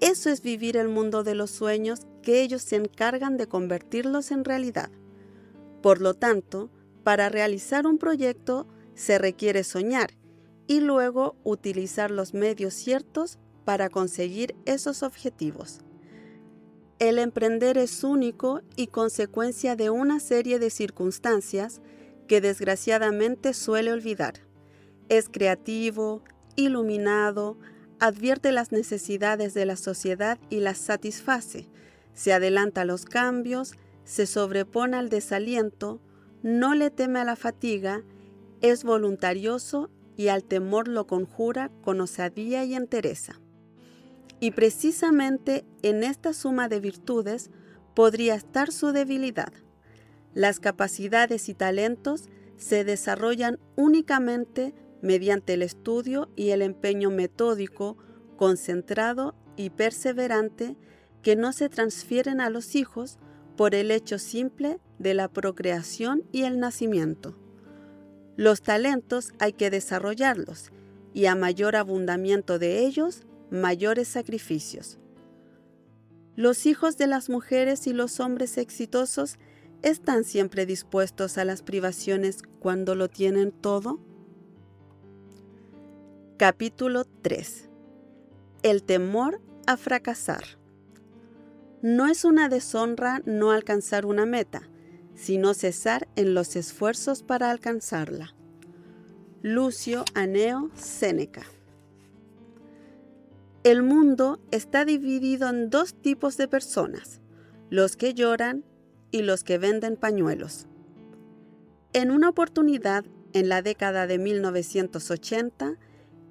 Eso es vivir el mundo de los sueños que ellos se encargan de convertirlos en realidad. Por lo tanto, para realizar un proyecto se requiere soñar y luego utilizar los medios ciertos para conseguir esos objetivos. El emprender es único y consecuencia de una serie de circunstancias que desgraciadamente suele olvidar. Es creativo, iluminado, advierte las necesidades de la sociedad y las satisface, se adelanta a los cambios, se sobrepone al desaliento, no le teme a la fatiga, es voluntarioso y al temor lo conjura con osadía y entereza. Y precisamente en esta suma de virtudes podría estar su debilidad. Las capacidades y talentos se desarrollan únicamente mediante el estudio y el empeño metódico, concentrado y perseverante que no se transfieren a los hijos por el hecho simple de la procreación y el nacimiento. Los talentos hay que desarrollarlos y a mayor abundamiento de ellos, mayores sacrificios. Los hijos de las mujeres y los hombres exitosos están siempre dispuestos a las privaciones cuando lo tienen todo. Capítulo 3. El temor a fracasar. No es una deshonra no alcanzar una meta, sino cesar en los esfuerzos para alcanzarla. Lucio Anneo Séneca. El mundo está dividido en dos tipos de personas, los que lloran y los que venden pañuelos. En una oportunidad, en la década de 1980,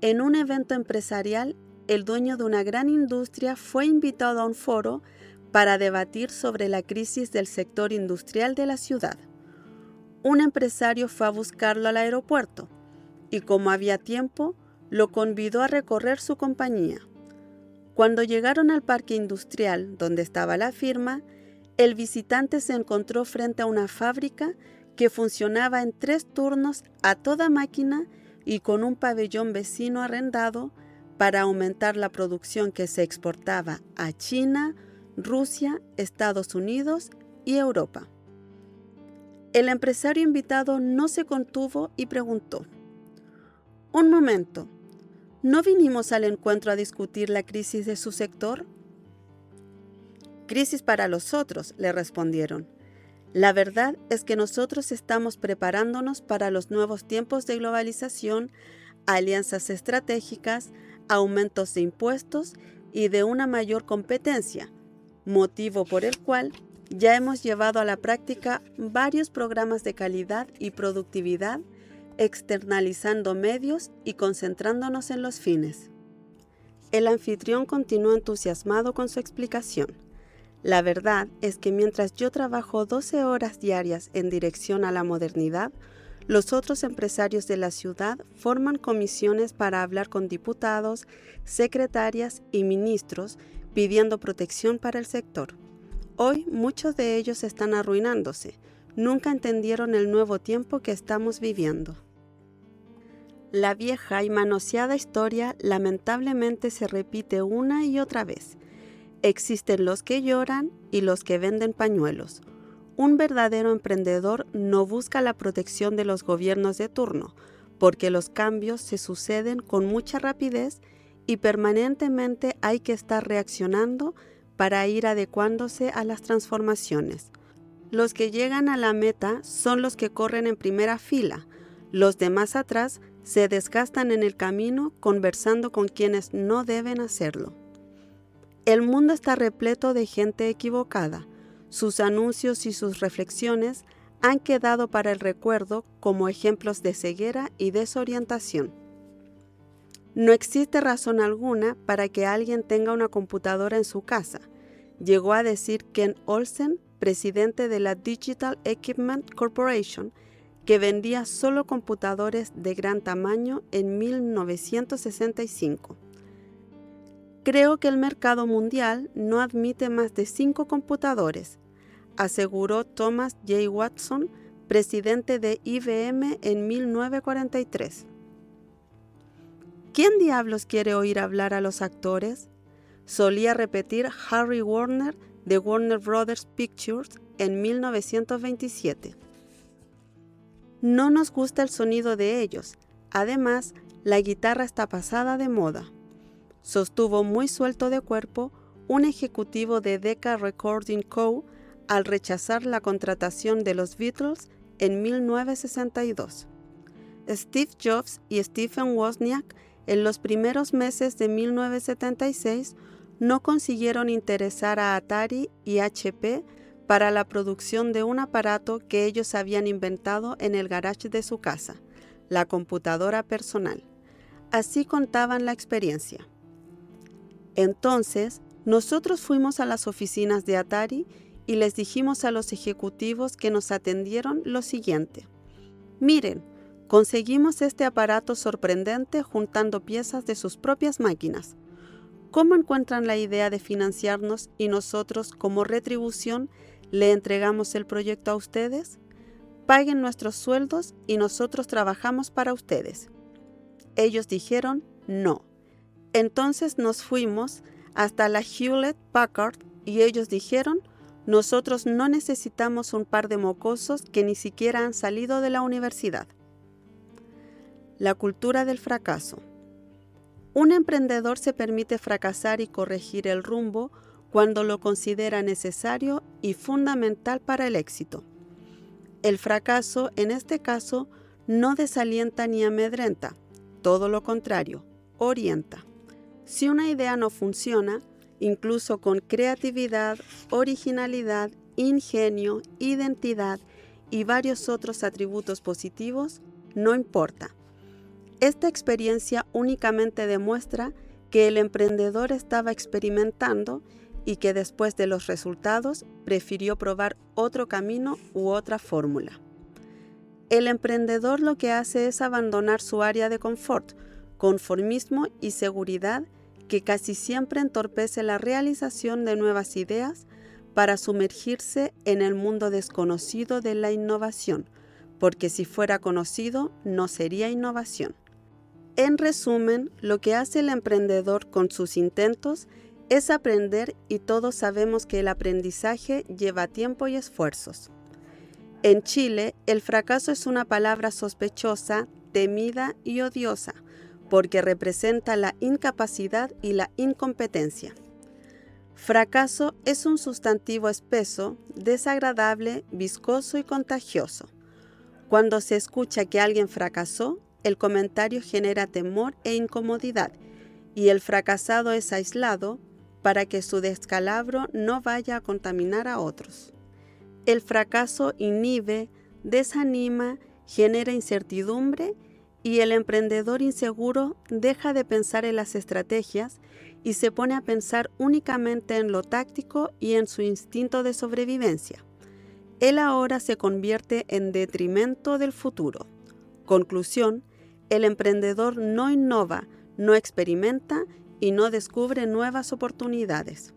en un evento empresarial, el dueño de una gran industria fue invitado a un foro para debatir sobre la crisis del sector industrial de la ciudad. Un empresario fue a buscarlo al aeropuerto y, como había tiempo, lo convidó a recorrer su compañía. Cuando llegaron al parque industrial donde estaba la firma, el visitante se encontró frente a una fábrica que funcionaba en 3 turnos a toda máquina y con un pabellón vecino arrendado para aumentar la producción que se exportaba a China, Rusia, Estados Unidos y Europa. El empresario invitado no se contuvo y preguntó: «Un momento, ¿no vinimos al encuentro a discutir la crisis de su sector?» «Crisis para los otros», le respondieron. «La verdad es que nosotros estamos preparándonos para los nuevos tiempos de globalización, alianzas estratégicas, aumentos de impuestos y de una mayor competencia, motivo por el cual ya hemos llevado a la práctica varios programas de calidad y productividad, externalizando medios y concentrándonos en los fines». El anfitrión continuó entusiasmado con su explicación. «La verdad es que mientras yo trabajo 12 horas diarias en dirección a la modernidad, los otros empresarios de la ciudad forman comisiones para hablar con diputados, secretarias y ministros pidiendo protección para el sector. Hoy muchos de ellos están arruinándose. Nunca entendieron el nuevo tiempo que estamos viviendo». La vieja y manoseada historia lamentablemente se repite una y otra vez. Existen los que lloran y los que venden pañuelos. Un verdadero emprendedor no busca la protección de los gobiernos de turno, porque los cambios se suceden con mucha rapidez y permanentemente hay que estar reaccionando para ir adecuándose a las transformaciones. Los que llegan a la meta son los que corren en primera fila. Los demás atrás se desgastan en el camino conversando con quienes no deben hacerlo. El mundo está repleto de gente equivocada. Sus anuncios y sus reflexiones han quedado para el recuerdo como ejemplos de ceguera y desorientación. No existe razón alguna para que alguien tenga una computadora en su casa, llegó a decir Ken Olsen, presidente de la Digital Equipment Corporation, que vendía solo computadores de gran tamaño en 1965. «Creo que el mercado mundial no admite más de 5 computadores», aseguró Thomas J. Watson, presidente de IBM en 1943. ¿Quién diablos quiere oír hablar a los actores? solía repetir Harry Warner de Warner Brothers Pictures en 1927. No nos gusta el sonido de ellos. Además, la guitarra está pasada de moda, sostuvo muy suelto de cuerpo un ejecutivo de Decca Recording Co. al rechazar la contratación de los Beatles en 1962. Steve Jobs y Stephen Wozniak en los primeros meses de 1976 no consiguieron interesar a Atari y HP para la producción de un aparato que ellos habían inventado en el garage de su casa, la computadora personal. Así contaban la experiencia. Entonces, nosotros fuimos a las oficinas de Atari y les dijimos a los ejecutivos que nos atendieron lo siguiente: miren, conseguimos este aparato sorprendente juntando piezas de sus propias máquinas. ¿Cómo encuentran la idea de financiarnos y nosotros, como retribución, le entregamos el proyecto a ustedes? Paguen nuestros sueldos y nosotros trabajamos para ustedes. Ellos dijeron no. Entonces nos fuimos hasta la Hewlett Packard y ellos dijeron: nosotros no necesitamos un par de mocosos que ni siquiera han salido de la universidad. La cultura del fracaso. Un emprendedor se permite fracasar y corregir el rumbo cuando lo considera necesario y fundamental para el éxito. El fracaso, en este caso, no desalienta ni amedrenta, todo lo contrario, orienta. Si una idea no funciona, incluso con creatividad, originalidad, ingenio, identidad y varios otros atributos positivos, no importa. Esta experiencia únicamente demuestra que el emprendedor estaba experimentando y que después de los resultados prefirió probar otro camino u otra fórmula. El emprendedor lo que hace es abandonar su área de confort, conformismo y seguridad que casi siempre entorpece la realización de nuevas ideas para sumergirse en el mundo desconocido de la innovación, porque si fuera conocido no sería innovación. En resumen, lo que hace el emprendedor con sus intentos es aprender y todos sabemos que el aprendizaje lleva tiempo y esfuerzos. En Chile, el fracaso es una palabra sospechosa, temida y odiosa, porque representa la incapacidad y la incompetencia. Fracaso es un sustantivo espeso, desagradable, viscoso y contagioso. Cuando se escucha que alguien fracasó, el comentario genera temor e incomodidad, y el fracasado es aislado para que su descalabro no vaya a contaminar a otros. El fracaso inhibe, desanima, genera incertidumbre y el emprendedor inseguro deja de pensar en las estrategias y se pone a pensar únicamente en lo táctico y en su instinto de sobrevivencia. Él ahora se convierte en detrimento del futuro. Conclusión: el emprendedor no innova, no experimenta y no descubre nuevas oportunidades.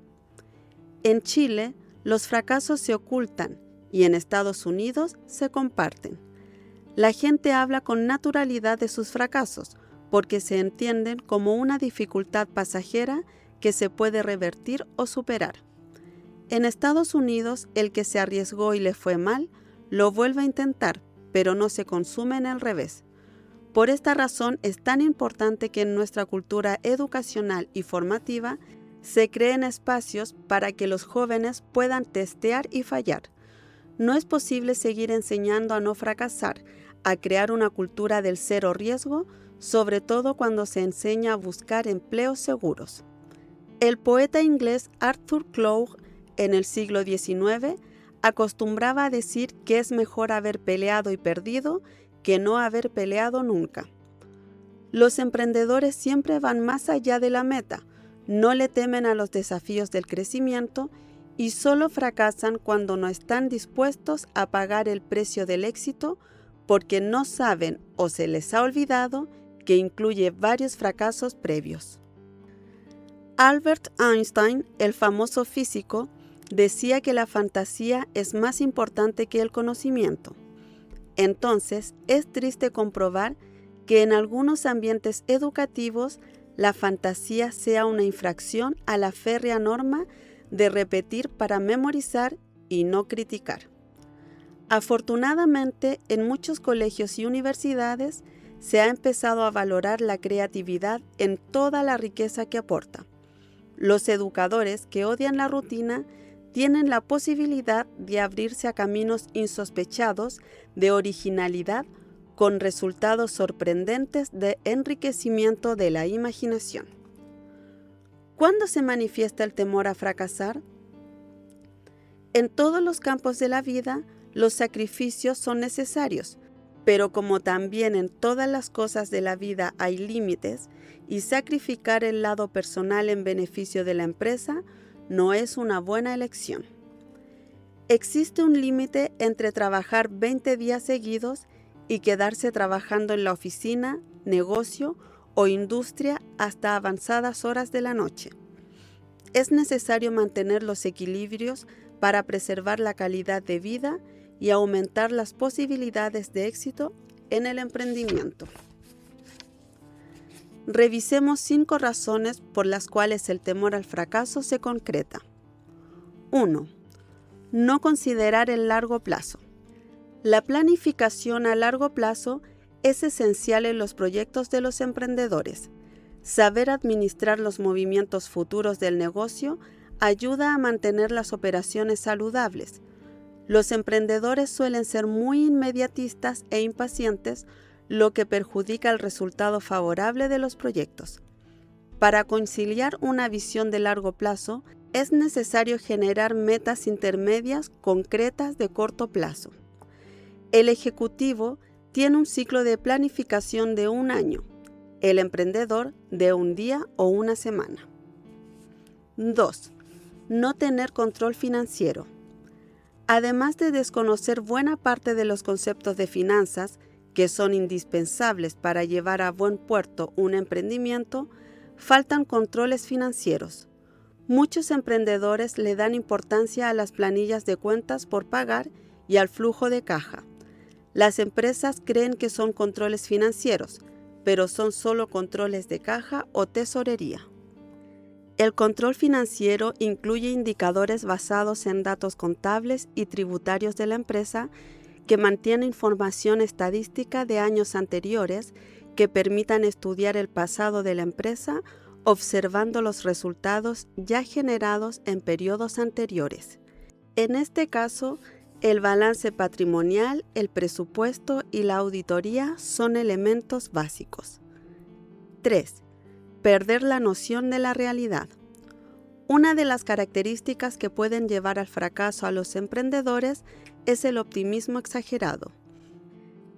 En Chile, los fracasos se ocultan y en Estados Unidos se comparten. La gente habla con naturalidad de sus fracasos porque se entienden como una dificultad pasajera que se puede revertir o superar. En Estados Unidos, el que se arriesgó y le fue mal, lo vuelve a intentar, pero no se consume en el revés. Por esta razón es tan importante que en nuestra cultura educacional y formativa se creen espacios para que los jóvenes puedan testear y fallar. No es posible seguir enseñando a no fracasar, a crear una cultura del cero riesgo, sobre todo cuando se enseña a buscar empleos seguros. El poeta inglés Arthur Clough, en el siglo XIX, acostumbraba a decir que es mejor haber peleado y perdido que no haber peleado nunca. Los emprendedores siempre van más allá de la meta, no le temen a los desafíos del crecimiento y solo fracasan cuando no están dispuestos a pagar el precio del éxito porque no saben o se les ha olvidado que incluye varios fracasos previos. Albert Einstein, el famoso físico, decía que la fantasía es más importante que el conocimiento. Entonces, es triste comprobar que en algunos ambientes educativos la fantasía sea una infracción a la férrea norma de repetir para memorizar y no criticar. Afortunadamente, en muchos colegios y universidades se ha empezado a valorar la creatividad en toda la riqueza que aporta. Los educadores que odian la rutina tienen la posibilidad de abrirse a caminos insospechados de originalidad con resultados sorprendentes de enriquecimiento de la imaginación. ¿Cuándo se manifiesta el temor a fracasar? En todos los campos de la vida, los sacrificios son necesarios, pero como también en todas las cosas de la vida hay límites, y sacrificar el lado personal en beneficio de la empresa no es una buena elección. Existe un límite entre trabajar 20 días seguidos y quedarse trabajando en la oficina, negocio o industria hasta avanzadas horas de la noche. Es necesario mantener los equilibrios para preservar la calidad de vida y aumentar las posibilidades de éxito en el emprendimiento. Revisemos 5 razones por las cuales el temor al fracaso se concreta. 1. No considerar el largo plazo. La planificación a largo plazo es esencial en los proyectos de los emprendedores. Saber administrar los movimientos futuros del negocio ayuda a mantener las operaciones saludables. Los emprendedores suelen ser muy inmediatistas e impacientes, lo que perjudica el resultado favorable de los proyectos. Para conciliar una visión de largo plazo, es necesario generar metas intermedias concretas de corto plazo. El ejecutivo tiene un ciclo de planificación de 1 año, el emprendedor de 1 día o 1 semana. 2. No tener control financiero. Además de desconocer buena parte de los conceptos de finanzas, que son indispensables para llevar a buen puerto un emprendimiento, faltan controles financieros. Muchos emprendedores le dan importancia a las planillas de cuentas por pagar y al flujo de caja. Las empresas creen que son controles financieros, pero son solo controles de caja o tesorería. El control financiero incluye indicadores basados en datos contables y tributarios de la empresa que mantiene información estadística de años anteriores que permitan estudiar el pasado de la empresa observando los resultados ya generados en periodos anteriores. En este caso, el balance patrimonial, el presupuesto y la auditoría son elementos básicos. 3. Perder la noción de la realidad. Una de las características que pueden llevar al fracaso a los emprendedores es el optimismo exagerado.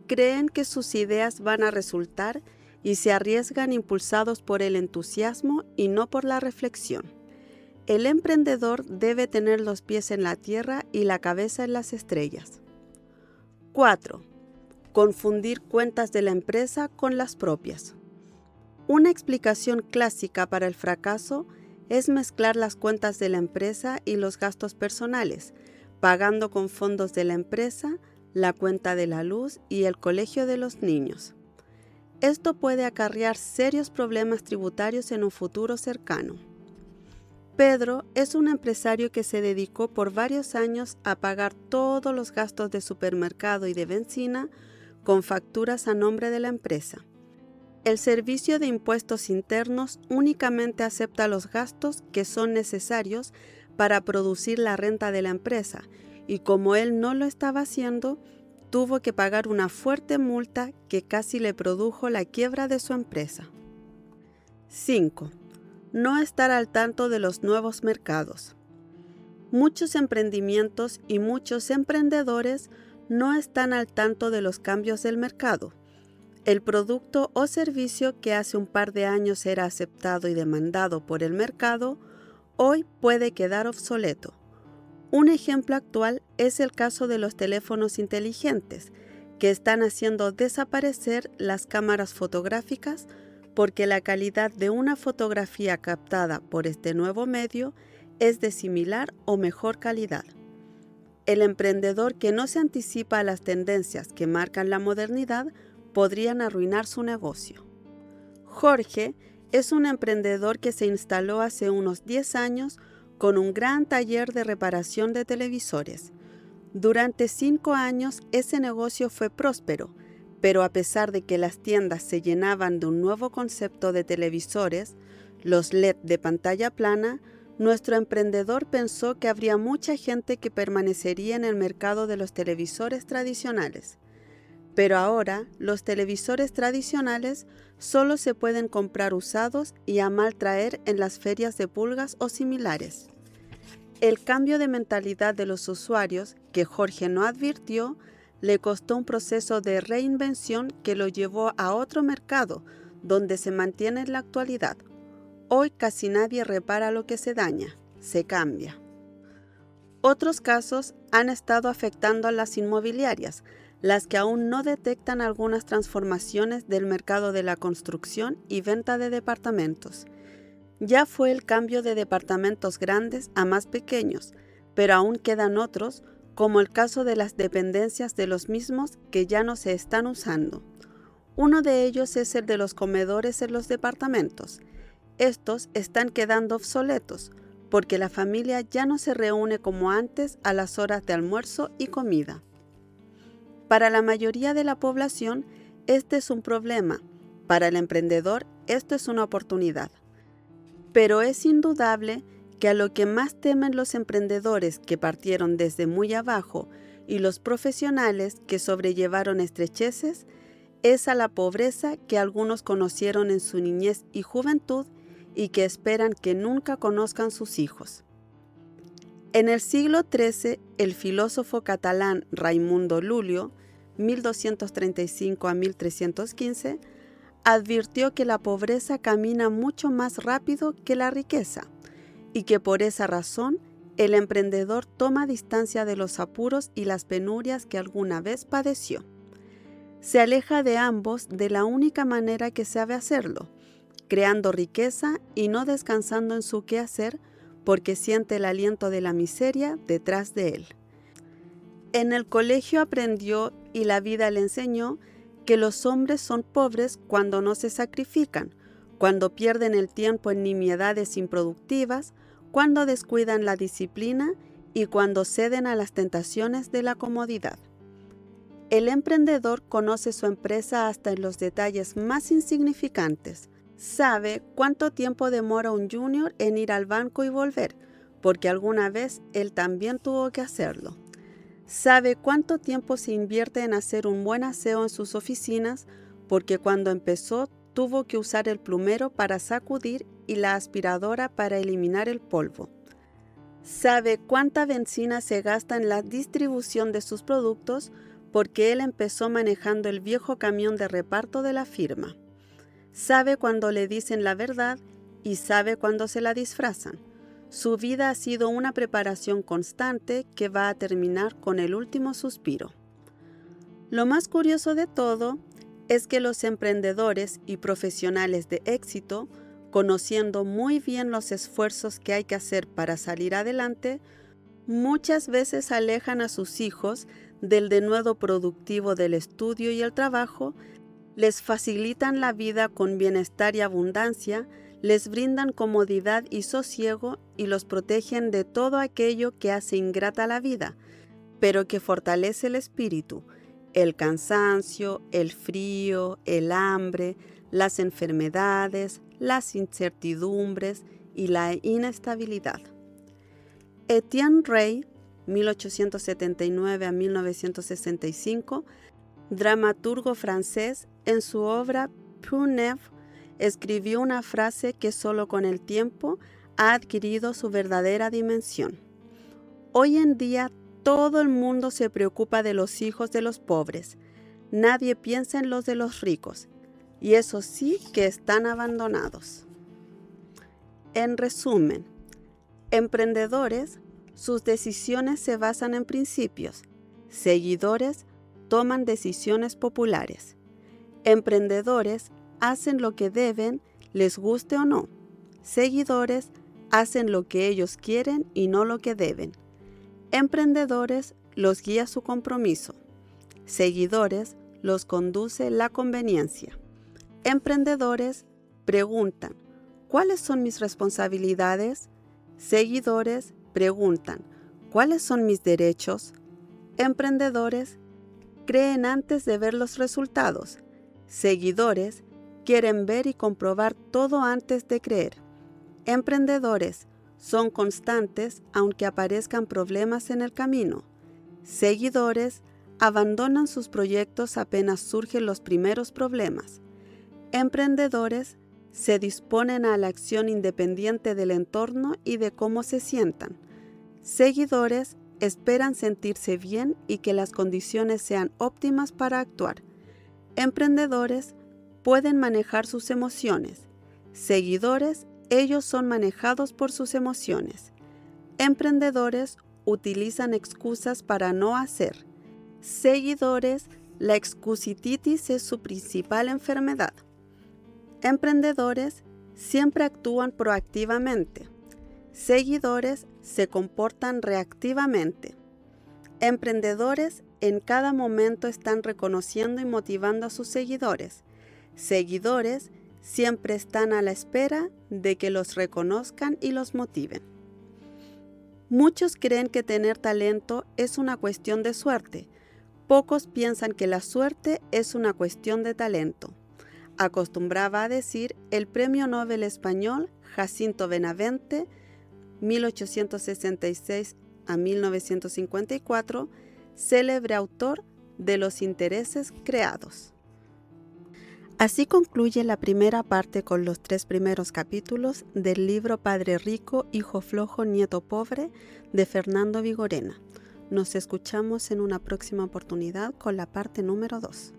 Creen que sus ideas van a resultar y se arriesgan impulsados por el entusiasmo y no por la reflexión. El emprendedor debe tener los pies en la tierra y la cabeza en las estrellas. 4. Confundir cuentas de la empresa con las propias. Una explicación clásica para el fracaso es mezclar las cuentas de la empresa y los gastos personales, pagando con fondos de la empresa, la cuenta de la luz y el colegio de los niños. Esto puede acarrear serios problemas tributarios en un futuro cercano. Pedro es un empresario que se dedicó por varios años a pagar todos los gastos de supermercado y de benzina con facturas a nombre de la empresa. El Servicio de Impuestos Internos únicamente acepta los gastos que son necesarios para producir la renta de la empresa, y como él no lo estaba haciendo, tuvo que pagar una fuerte multa que casi le produjo la quiebra de su empresa. 5. No estar al tanto de los nuevos mercados. Muchos emprendimientos y muchos emprendedores no están al tanto de los cambios del mercado. El producto o servicio que hace un par de años era aceptado y demandado por el mercado, hoy puede quedar obsoleto. Un ejemplo actual es el caso de los teléfonos inteligentes, que están haciendo desaparecer las cámaras fotográficas porque la calidad de una fotografía captada por este nuevo medio es de similar o mejor calidad. El emprendedor que no se anticipa a las tendencias que marcan la modernidad podrían arruinar su negocio. Jorge Es un emprendedor que se instaló hace unos 10 años con un gran taller de reparación de televisores. Durante 5 años ese negocio fue próspero, pero a pesar de que las tiendas se llenaban de un nuevo concepto de televisores, los LED de pantalla plana, nuestro emprendedor pensó que habría mucha gente que permanecería en el mercado de los televisores tradicionales. Pero ahora los televisores tradicionales solo se pueden comprar usados y a mal traer en las ferias de pulgas o similares. El cambio de mentalidad de los usuarios, que Jorge no advirtió, le costó un proceso de reinvención que lo llevó a otro mercado, donde se mantiene en la actualidad. Hoy casi nadie repara lo que se daña, se cambia. Otros casos han estado afectando a las inmobiliarias, las que aún no detectan algunas transformaciones del mercado de la construcción y venta de departamentos. Ya fue el cambio de departamentos grandes a más pequeños, pero aún quedan otros, como el caso de las dependencias de los mismos que ya no se están usando. Uno de ellos es el de los comedores en los departamentos. Estos están quedando obsoletos, porque la familia ya no se reúne como antes a las horas de almuerzo y comida. Para la mayoría de la población, este es un problema. Para el emprendedor, esto es una oportunidad. Pero es indudable que a lo que más temen los emprendedores que partieron desde muy abajo y los profesionales que sobrellevaron estrecheces, es a la pobreza que algunos conocieron en su niñez y juventud y que esperan que nunca conozcan sus hijos. En el siglo XIII, el filósofo catalán Raimundo Lulio, 1235 a 1315, advirtió que la pobreza camina mucho más rápido que la riqueza y que por esa razón el emprendedor toma distancia de los apuros y las penurias que alguna vez padeció. Se aleja de ambos de la única manera que sabe hacerlo, creando riqueza y no descansando en su quehacer porque siente el aliento de la miseria detrás de él. En el colegio aprendió y la vida le enseñó que los hombres son pobres cuando no se sacrifican, cuando pierden el tiempo en nimiedades improductivas, cuando descuidan la disciplina y cuando ceden a las tentaciones de la comodidad. El emprendedor conoce su empresa hasta en los detalles más insignificantes. Sabe cuánto tiempo demora un junior en ir al banco y volver, porque alguna vez él también tuvo que hacerlo. Sabe cuánto tiempo se invierte en hacer un buen aseo en sus oficinas, porque cuando empezó tuvo que usar el plumero para sacudir y la aspiradora para eliminar el polvo. Sabe cuánta benzina se gasta en la distribución de sus productos, porque él empezó manejando el viejo camión de reparto de la firma. Sabe cuando le dicen la verdad y sabe cuando se la disfrazan. Su vida ha sido una preparación constante que va a terminar con el último suspiro. Lo más curioso de todo es que los emprendedores y profesionales de éxito, conociendo muy bien los esfuerzos que hay que hacer para salir adelante, muchas veces alejan a sus hijos del denuedo productivo del estudio y el trabajo, les facilitan la vida con bienestar y abundancia, les brindan comodidad y sosiego y los protegen de todo aquello que hace ingrata la vida, pero que fortalece el espíritu, el cansancio, el frío, el hambre, las enfermedades, las incertidumbres y la inestabilidad. Etienne Rey, 1879 a 1965, dramaturgo francés, en su obra Pont Neuf, escribió una frase que solo con el tiempo ha adquirido su verdadera dimensión. Hoy en día todo el mundo se preocupa de los hijos de los pobres. Nadie piensa en los de los ricos, y eso sí que están abandonados. En resumen, emprendedores, sus decisiones se basan en principios. Seguidores, toman decisiones populares. Emprendedores, hacen lo que deben, les guste o no. Seguidores, hacen lo que ellos quieren y no lo que deben. Emprendedores, los guía su compromiso. Seguidores, los conduce la conveniencia. Emprendedores, preguntan, ¿cuáles son mis responsabilidades? Seguidores preguntan, ¿cuáles son mis derechos? Emprendedores creen antes de ver los resultados. Seguidores quieren ver y comprobar todo antes de creer. Emprendedores son constantes aunque aparezcan problemas en el camino. Seguidores abandonan sus proyectos apenas surgen los primeros problemas. Emprendedores se disponen a la acción independiente del entorno y de cómo se sientan. Seguidores esperan sentirse bien y que las condiciones sean óptimas para actuar. Emprendedores pueden manejar sus emociones. Seguidores, ellos son manejados por sus emociones. Emprendedores utilizan excusas para no hacer. Seguidores, la excusititis es su principal enfermedad. Emprendedores siempre actúan proactivamente. Seguidores se comportan reactivamente. Emprendedores en cada momento están reconociendo y motivando a sus seguidores. Seguidores siempre están a la espera de que los reconozcan y los motiven. Muchos creen que tener talento es una cuestión de suerte. Pocos piensan que la suerte es una cuestión de talento. Acostumbraba a decir el premio Nobel español Jacinto Benavente, 1866 a 1954, célebre autor de Los intereses creados. Así concluye la primera parte con los 3 primeros capítulos del libro Padre Rico, Hijo Flojo, Nieto Pobre de Fernando Vigorena. Nos escuchamos en una próxima oportunidad con la parte número 2.